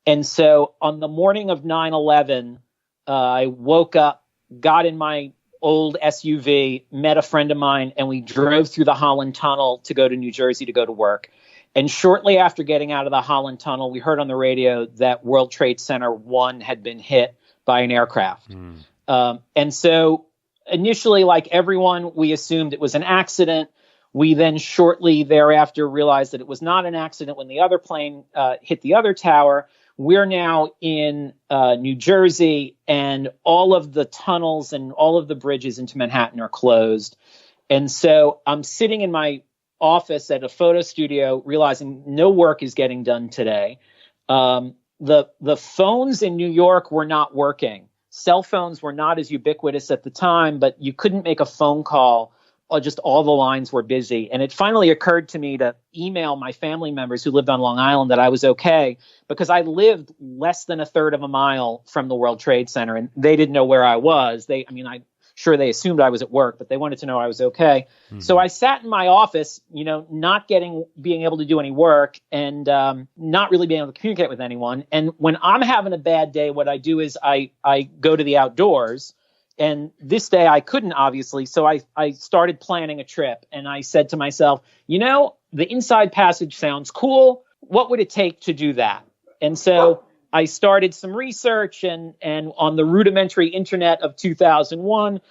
S1: And so on the morning of 9/11, I woke up, got in my old SUV, met a friend of mine, and we drove through the Holland Tunnel to go to New Jersey to go to work. And shortly after getting out of the Holland Tunnel, we heard on the radio that World Trade Center 1 had been hit by an aircraft. And so initially, like everyone, we assumed it was an accident. We then shortly thereafter realized that it was not an accident when the other plane hit the other tower. We're now in New Jersey, and all of the tunnels and all of the bridges into Manhattan are closed. And so I'm sitting in my office at a photo studio, realizing no work is getting done today. The phones in New York were not working. Cell phones were not as ubiquitous at the time, but you couldn't make a phone call. Just all the lines were busy. And it finally occurred to me to email my family members who lived on Long Island that I was okay, because I lived less than a third of a mile from the World Trade Center, and they didn't know where I was. I'm sure they assumed I was at work, but they wanted to know I was okay. So I sat in my office, not being able to do any work, and not really being able to communicate with anyone. And when I'm having a bad day, what I do is I go to the outdoors. And this day I couldn't, obviously. So I started planning a trip, and I said to myself, the Inside Passage sounds cool. What would it take to do that? And so I started some research, and on the rudimentary internet of 2001,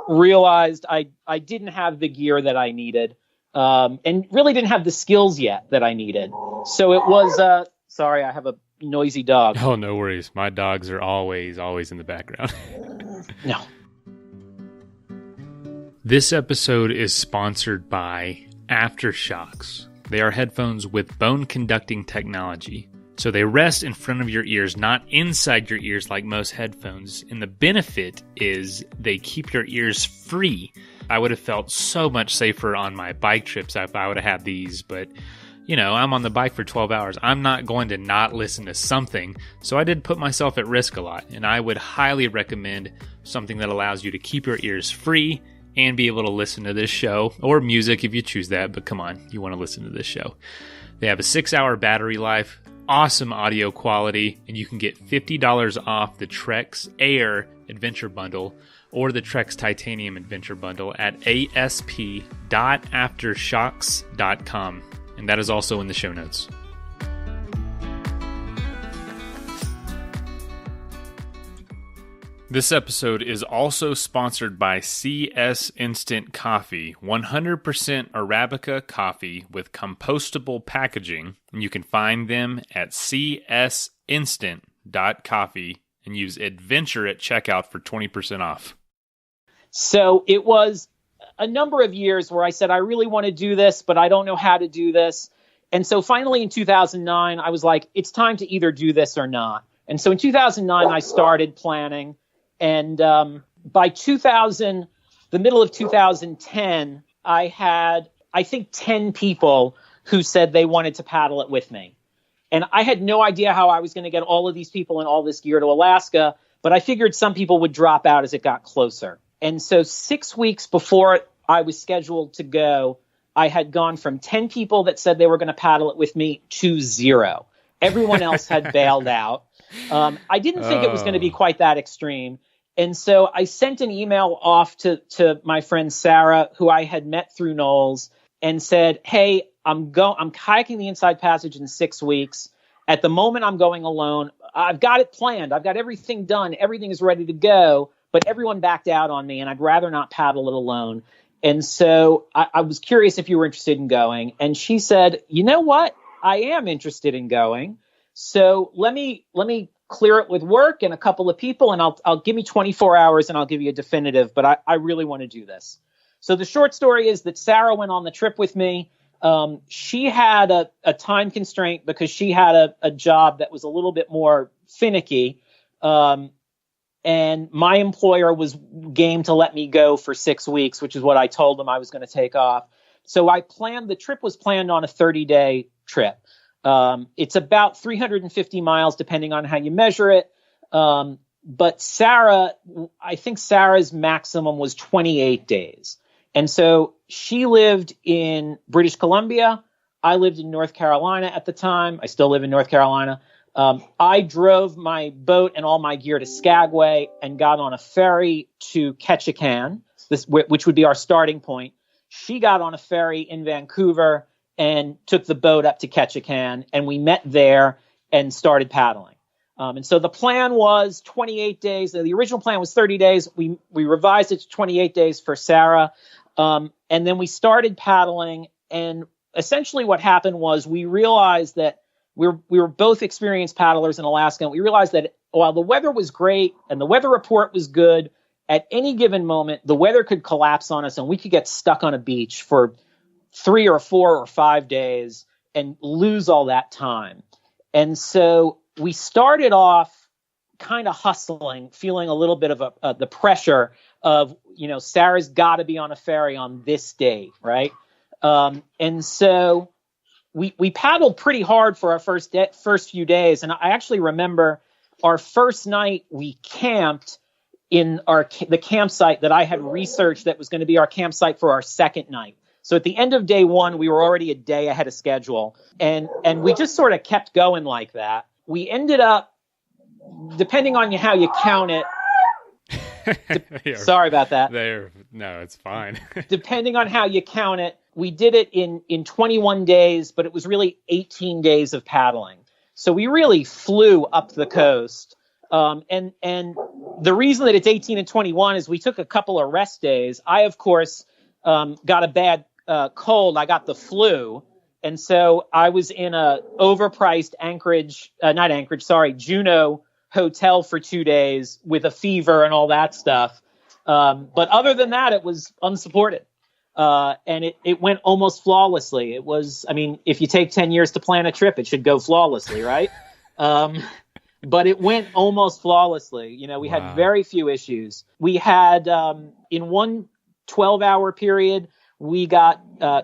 S1: realized I didn't have the gear that I needed, and really didn't have the skills yet that I needed. So it was, sorry, I have a noisy dog.
S2: Oh, no worries. My dogs are always in the background.
S1: No.
S2: This episode is sponsored by Aftershocks. They are headphones with bone-conducting technology. So they rest in front of your ears, not inside your ears like most headphones. And the benefit is they keep your ears free. I would have felt so much safer on my bike trips if I would have had these, but I'm on the bike for 12 hours. I'm not going to not listen to something. So I did put myself at risk a lot. And I would highly recommend something that allows you to keep your ears free and be able to listen to this show, or music if you choose that. But come on, you want to listen to this show. They have a 6-hour battery life, awesome audio quality, and you can get $50 off the Trex Air Adventure Bundle or the Trex Titanium Adventure Bundle at asp.aftershocks.com. And that is also in the show notes. This episode is also sponsored by CS Instant Coffee, 100% Arabica coffee with compostable packaging. And you can find them at csinstant.coffee and use adventure at checkout for 20% off.
S1: So it was a number of years where I said, I really want to do this, but I don't know how to do this. And so finally in 2009, I was like, it's time to either do this or not. And so in 2009, I started planning. And by the middle of 2010, I had, I think, 10 people who said they wanted to paddle it with me. And I had no idea how I was going to get all of these people and all this gear to Alaska, but I figured some people would drop out as it got closer. And so 6 weeks before I was scheduled to go, I had gone from 10 people that said they were going to paddle it with me to 0. Everyone else had bailed out. I didn't think it was going to be quite that extreme. And so I sent an email off to my friend Sarah, who I had met through Knowles, and said, hey, I'm kayaking the Inside Passage in 6 weeks. At the moment, I'm going alone. I've got it planned. I've got everything done. Everything is ready to go. But everyone backed out on me, and I'd rather not paddle it alone. And so I was curious if you were interested in going. And she said, you know what? I am interested in going. So let me clear it with work and a couple of people, and I'll give me 24 hours and I'll give you a definitive, but I really want to do this. So the short story is that Sarah went on the trip with me. She had a time constraint because she had a job that was a little bit more finicky. And my employer was game to let me go for 6 weeks, which is what I told them I was going to take off. So the trip was planned on a 30-day trip. It's about 350 miles, depending on how you measure it. But I think Sarah's maximum was 28 days. And so she lived in British Columbia. I lived in North Carolina at the time. I still live in North Carolina. I drove my boat and all my gear to Skagway and got on a ferry to Ketchikan, which would be our starting point. She got on a ferry in Vancouver and took the boat up to Ketchikan, and we met there and started paddling. And so the plan was 28 days. The original plan was 30 days. We revised it to 28 days for Sarah. And then we started paddling. And essentially what happened was we realized that we were both experienced paddlers in Alaska. And we realized that while the weather was great and the weather report was good, at any given moment, the weather could collapse on us and we could get stuck on a beach for 3 or 4 or 5 days and lose all that time. And so we started off kind of hustling, feeling a little bit of the pressure of, Sarah's got to be on a ferry on this date, right? And so we paddled pretty hard for our first few days. And I actually remember our first night we camped in the campsite that I had researched that was going to be our campsite for our second night. So at the end of day one, we were already a day ahead of schedule. And we just sort of kept going like that. We ended up, depending on how you count it, sorry about that.
S2: No, it's fine.
S1: Depending on how you count it, we did it in 21 days, but it was really 18 days of paddling. So we really flew up the coast. And the reason that it's 18 and 21 is we took a couple of rest days. I, of course, got a bad cold. I got the flu. And so I was in a overpriced Juneau hotel for 2 days with a fever and all that stuff. But other than that, it was unsupported. And it went almost flawlessly. It was, if you take 10 years to plan a trip, it should go flawlessly, right? But it went almost flawlessly. We had very few issues. We had, in one 12-hour period, we got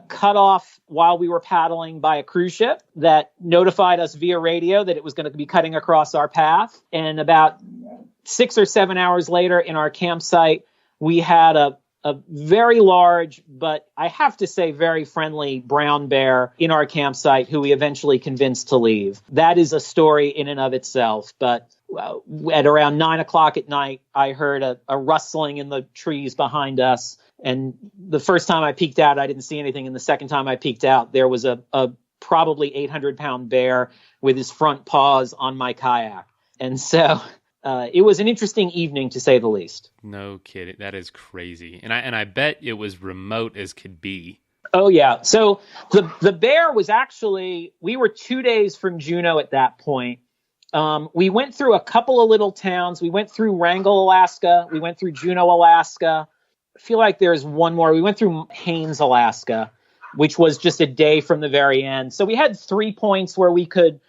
S1: cut off while we were paddling by a cruise ship that notified us via radio that it was going to be cutting across our path. And about 6 or 7 hours later in our campsite, we had a very large, but I have to say very friendly brown bear in our campsite who we eventually convinced to leave. That is a story in and of itself. But at around 9 o'clock at night, I heard a rustling in the trees behind us. And the first time I peeked out, I didn't see anything. And the second time I peeked out, there was a probably 800-pound bear with his front paws on my kayak. And so it was an interesting evening, to say the least.
S2: No kidding. That is crazy. And I bet it was remote as could be.
S1: Oh, yeah. So the bear was actually, we were 2 days from Juneau at that point. We went through a couple of little towns. We went through Wrangell, Alaska. We went through Juneau, Alaska. I feel like there's one more. We went through Haines, Alaska, which was just a day from the very end. So we had 3 points where we could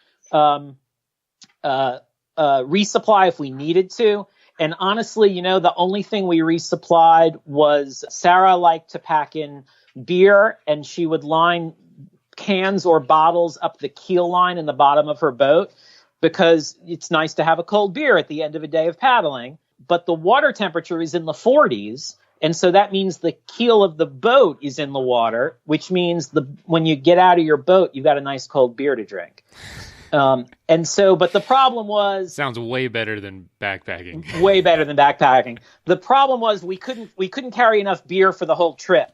S1: resupply if we needed to. And honestly, the only thing we resupplied was Sarah liked to pack in beer, and she would line cans or bottles up the keel line in the bottom of her boat because it's nice to have a cold beer at the end of a day of paddling. But the water temperature is in the 40s. And so that means the keel of the boat is in the water, which means when you get out of your boat, you've got a nice cold beer to drink. But the problem was...
S2: Sounds way better than backpacking.
S1: Way better than backpacking. The problem was we couldn't carry enough beer for the whole trip.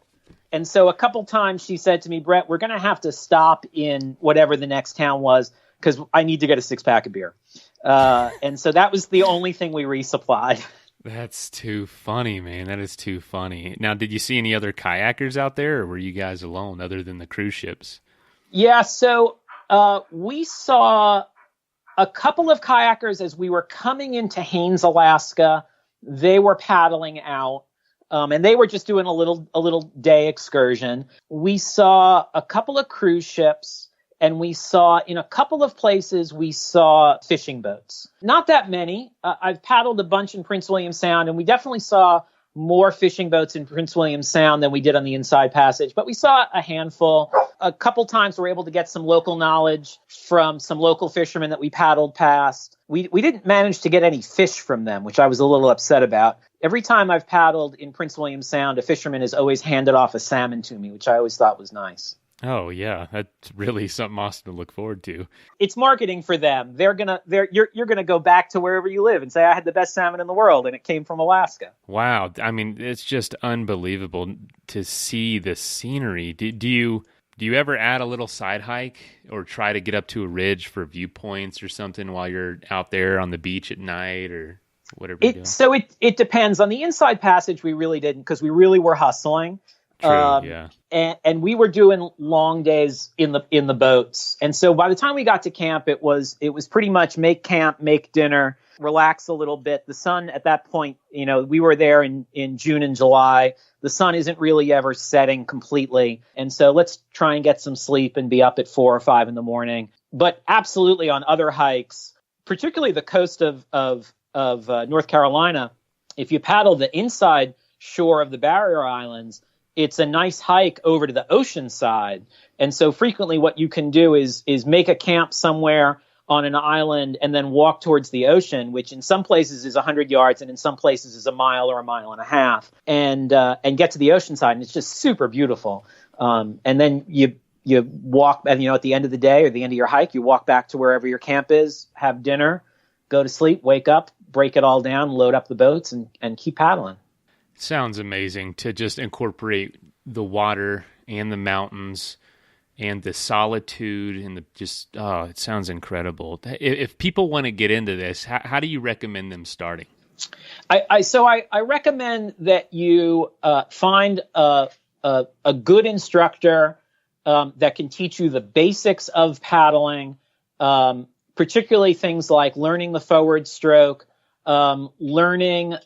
S1: And so a couple times she said to me, Brett, we're going to have to stop in whatever the next town was because I need to get a 6-pack of beer. And so that was the only thing we resupplied.
S2: That's too funny, man. That is too funny. Now, did you see any other kayakers out there, or were you guys alone other than the cruise ships?
S1: Yeah, so we saw A couple of kayakers, as we were coming into Haines, Alaska, they were paddling out. And they were just doing a little day excursion. We saw a couple of cruise ships, and we saw in a couple of places, we saw fishing boats. Not that many. I've paddled a bunch in Prince William Sound, and we definitely saw more fishing boats in Prince William Sound than we did on the Inside Passage. But we saw a handful. A couple times we were able to get some local knowledge from some local fishermen that we paddled past. We didn't manage to get any fish from them, which I was a little upset about. Every time I've paddled in Prince William Sound, a fisherman has always handed off a salmon to me, which I always thought was nice.
S2: Oh yeah, that's really something awesome to look forward to.
S1: It's marketing for them. You're gonna go back to wherever you live and say, I had the best salmon in the world and it came from Alaska.
S2: Wow. I mean, it's just unbelievable to see the scenery. Do you ever add a little side hike or try to get up to a ridge for viewpoints or something while you're out there on the beach at night or whatever you're doing?
S1: So it depends. On the Inside Passage, we really didn't, because we really were hustling.
S2: True, yeah.
S1: And we were doing long days in the boats. And so by the time we got to camp, it was pretty much make camp, make dinner, relax a little bit. The sun at that point, we were there in June and July. The sun isn't really ever setting completely. And so let's try and get some sleep and be up at 4 or 5 in the morning. But absolutely on other hikes, particularly the coast of North Carolina, if you paddle the inside shore of the Barrier Islands, it's a nice hike over to the ocean side. And so frequently what you can do is make a camp somewhere on an island and then walk towards the ocean, which in some places is 100 yards and in some places is a mile or a mile and a half, and get to the ocean side. And it's just super beautiful. And then you walk, and at the end of the day or the end of your hike, you walk back to wherever your camp is, have dinner, go to sleep, wake up, break it all down, load up the boats, and keep paddling.
S2: Sounds amazing to just incorporate the water and the mountains and the solitude and it sounds incredible. If people want to get into this, how do you recommend them starting?
S1: I recommend that you find a good instructor that can teach you the basics of paddling, particularly things like learning the forward stroke, learning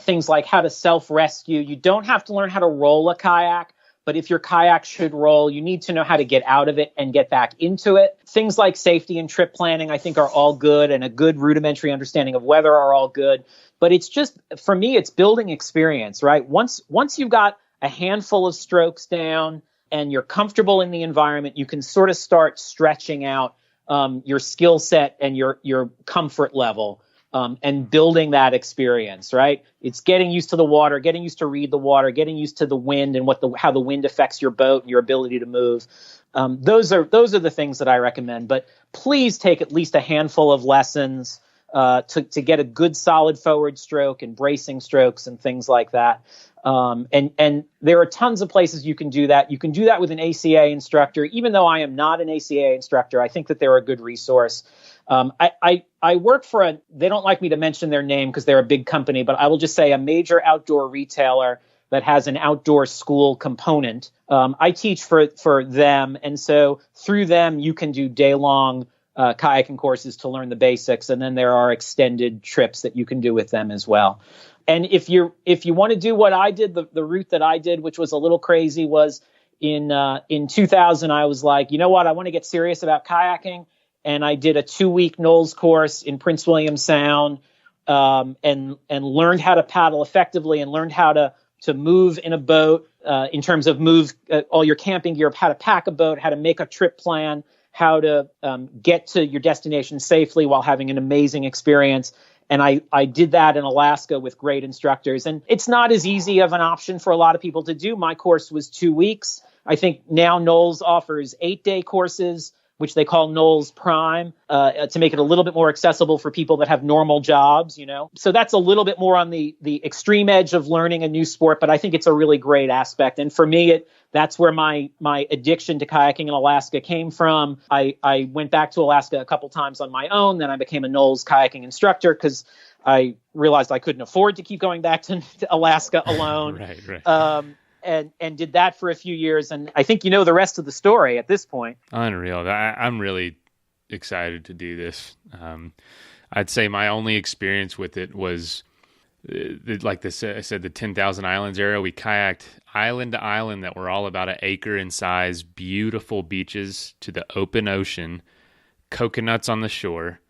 S1: things like how to self-rescue. You don't have to learn how to roll a kayak, but if your kayak should roll, you need to know how to get out of it and get back into it. Things like safety and trip planning, I think, are all good, and a good rudimentary understanding of weather are all good. But it's just, for me, it's building experience, right? Once you've got a handful of strokes down and you're comfortable in the environment, you can sort of start stretching out your skill set and your comfort level. And building that experience, right? It's getting used to the water, getting used to read the water, getting used to the wind and how the wind affects your boat and your ability to move. Those are the things that I recommend. But please take at least a handful of lessons to get a good solid forward stroke and bracing strokes and things like that. And there are tons of places you can do that. You can do that with an ACA instructor. Even though I am not an ACA instructor, I think that they're a good resource. I work for they don't like me to mention their name because they're a big company, but I will just say a major outdoor retailer that has an outdoor school component. I teach for them. And so through them, you can do day-long kayaking courses to learn the basics. And then there are extended trips that you can do with them as well. And if you want to do what I did, the route that I did, which was a little crazy, was in 2000, I was like, you know what, I want to get serious about kayaking. And I did a 2-week Knowles course in Prince William Sound, and learned how to paddle effectively and learned how to move in a boat, in terms of move all your camping gear, how to pack a boat, how to make a trip plan, how to get to your destination safely while having an amazing experience. And I did that in Alaska with great instructors. And it's not as easy of an option for a lot of people to do. My course was 2 weeks. I think now Knowles offers 8-day courses, which they call Knowles Prime, to make it a little bit more accessible for people that have normal jobs, So that's a little bit more on the extreme edge of learning a new sport, but I think it's a really great aspect. And for me, that's where my addiction to kayaking in Alaska came from. I went back to Alaska a couple times on my own. Then I became a Knowles kayaking instructor because I realized I couldn't afford to keep going back to Alaska alone.
S2: Right.
S1: And did that for a few years. And I think the rest of the story at this point.
S2: Unreal. I'm really excited to do this. I'd say my only experience with it was, like I said, the 10,000 Islands area. We kayaked island to island that were all about an acre in size, beautiful beaches to the open ocean, coconuts on the shore.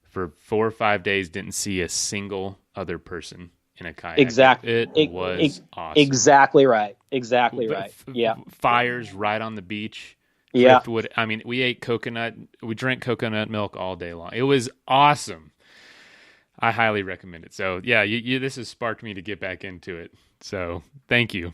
S2: For 4 or 5 days, didn't see a single other person in a kayak.
S1: Exactly.
S2: It was awesome.
S1: Exactly right. Exactly right. Yeah.
S2: Fires right on the beach.
S1: Yeah.
S2: Driftwood. I mean, we drank coconut milk all day long. It was awesome. I highly recommend it. So yeah, this has sparked me to get back into it. So thank you.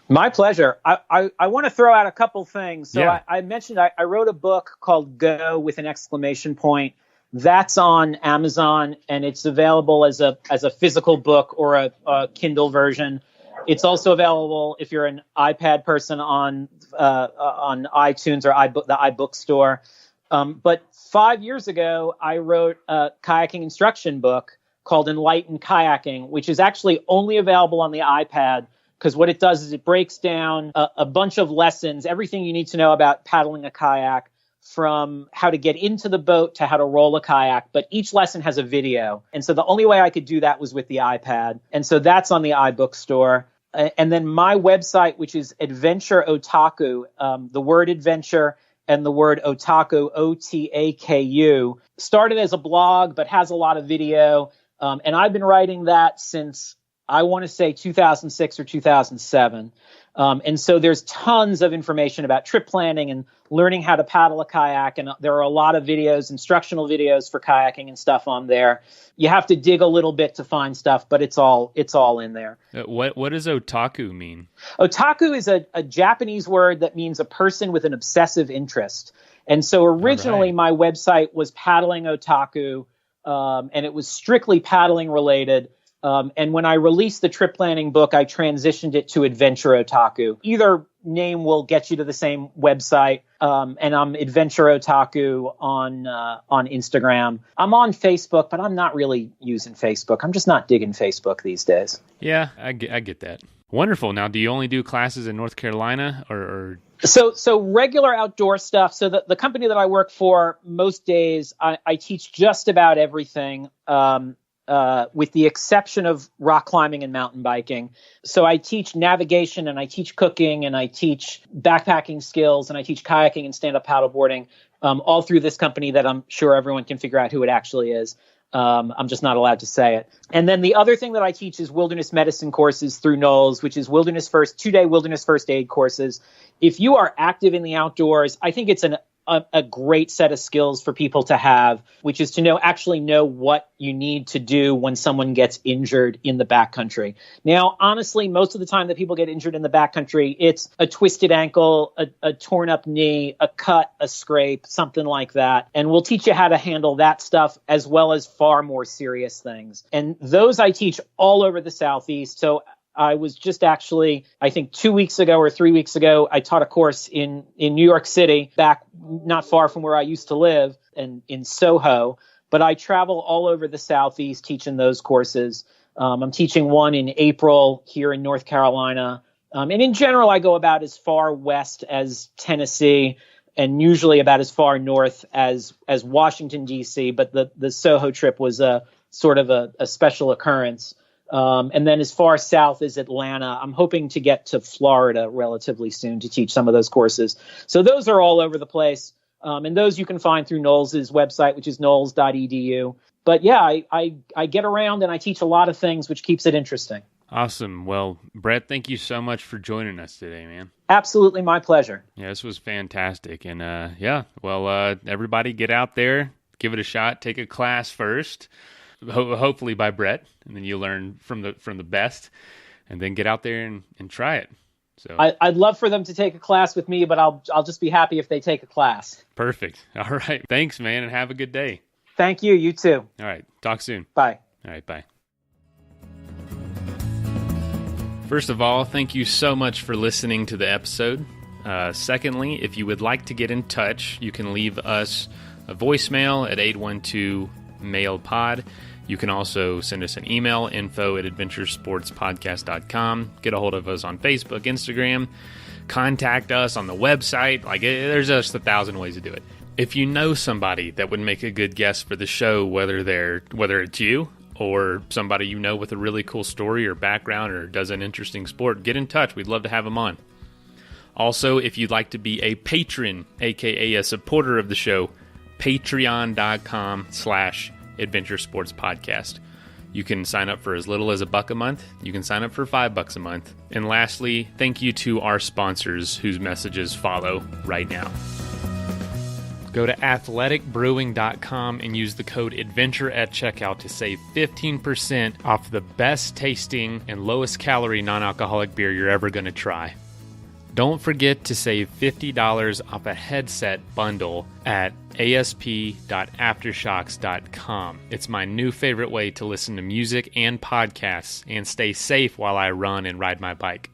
S1: My pleasure. I want to throw out a couple things. So yeah. I mentioned I wrote a book called Go with an exclamation point. That's on Amazon, and it's available as a physical book or a Kindle version. It's also available if you're an iPad person on iTunes or the iBook store. But 5 years ago, I wrote a kayaking instruction book called Enlightened Kayaking, which is actually only available on the iPad, because what it does is it breaks down a bunch of lessons, everything you need to know about paddling a kayak, from how to get into the boat to how to roll a kayak. But each lesson has a video. And so the only way I could do that was with the iPad. And so that's on the iBook store. And then my website, which is Adventure Otaku, the word adventure and the word otaku, Otaku, started as a blog, but has a lot of video. And I've been writing that since, I want to say, 2006 or 2007. And so there's tons of information about trip planning and learning how to paddle a kayak. And there are a lot of videos, instructional videos for kayaking and stuff on there. You have to dig a little bit to find stuff, but it's all in there.
S2: What does otaku mean?
S1: Otaku is a Japanese word that means a person with an obsessive interest. And so originally my website was Paddling Otaku, and it was strictly paddling related. And when I released the trip planning book, I transitioned it to Adventure Otaku. Either name will get you to the same website. And I'm Adventure Otaku on Instagram. I'm on Facebook, but I'm not really using Facebook. I'm just not digging Facebook these days.
S2: Yeah, I get that. Wonderful. Now, do you only do classes in North Carolina or?
S1: So regular outdoor stuff. So the company that I work for, most days I teach just about everything. With the exception of rock climbing and mountain biking. So I teach navigation, and I teach cooking, and I teach backpacking skills, and I teach kayaking and stand-up paddleboarding, all through this company that I'm sure everyone can figure out who it actually is. I'm just not allowed to say it. And then the other thing that I teach is wilderness medicine courses through Knowles, which is 2-day wilderness first aid courses. If you are active in the outdoors, I think it's a great set of skills for people to have, which is to actually know what you need to do when someone gets injured in the backcountry. Now, honestly, most of the time that people get injured in the backcountry, it's a twisted ankle, a torn up knee, a cut, a scrape, something like that. And we'll teach you how to handle that stuff as well as far more serious things. And those I teach all over the Southeast. So I was just actually, I think 2 weeks ago or 3 weeks ago, I taught a course in New York City, back not far from where I used to live, and in Soho. But I travel all over the Southeast teaching those courses. I'm teaching one in April here in North Carolina. And in general, I go about as far west as Tennessee, and usually about as far north as Washington, D.C. But the Soho trip was a sort of a special occurrence. And then as far south as Atlanta, I'm hoping to get to Florida relatively soon to teach some of those courses. So those are all over the place. And those you can find through Knowles' website, which is knowles.edu. But yeah, I get around and I teach a lot of things, which keeps it interesting.
S2: Awesome. Well, Brett, thank you so much for joining us today, man.
S1: Absolutely my pleasure.
S2: Yeah, this was fantastic. And everybody get out there, give it a shot, take a class first. Hopefully by Brett, and then you learn from the best, and then get out there and try it. So
S1: I'd love for them to take a class with me, but I'll just be happy if they take a class.
S2: Perfect. All right. Thanks, man, and have a good day.
S1: Thank you. You too.
S2: All right. Talk soon.
S1: Bye.
S2: All right. Bye. First of all, thank you so much for listening to the episode. Secondly, if you would like to get in touch, you can leave us a voicemail at 812-MAIL-POD. You can also send us an email, info@adventuresportspodcast.com. Get a hold of us on Facebook, Instagram. Contact us on the website. There's just 1,000 ways to do it. If you know somebody that would make a good guest for the show, whether it's you or somebody you know with a really cool story or background or does an interesting sport, get in touch. We'd love to have them on. Also, if you'd like to be a patron, aka a supporter of the show, patreon.com/Adventure Sports Podcast. You can sign up for as little as $1 a month. You can sign up for $5 a month. And lastly, thank you to our sponsors whose messages follow right now. Go to athleticbrewing.com and use the code ADVENTURE at checkout to save 15% off the best tasting and lowest calorie non-alcoholic beer you're ever going to try. Don't forget to save $50 off a headset bundle at asp.aftershocks.com. It's my new favorite way to listen to music and podcasts and stay safe while I run and ride my bike.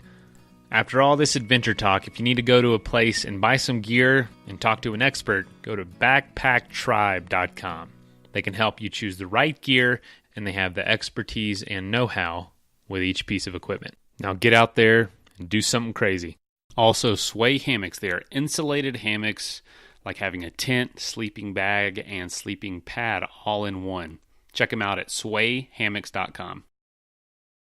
S2: After all this adventure talk, if you need to go to a place and buy some gear and talk to an expert, go to backpacktribe.com. They can help you choose the right gear, and they have the expertise and know-how with each piece of equipment. Now get out there and do something crazy. Also, Sway hammocks. They are insulated hammocks, like having a tent, sleeping bag, and sleeping pad all in one. Check them out at swayhammocks.com.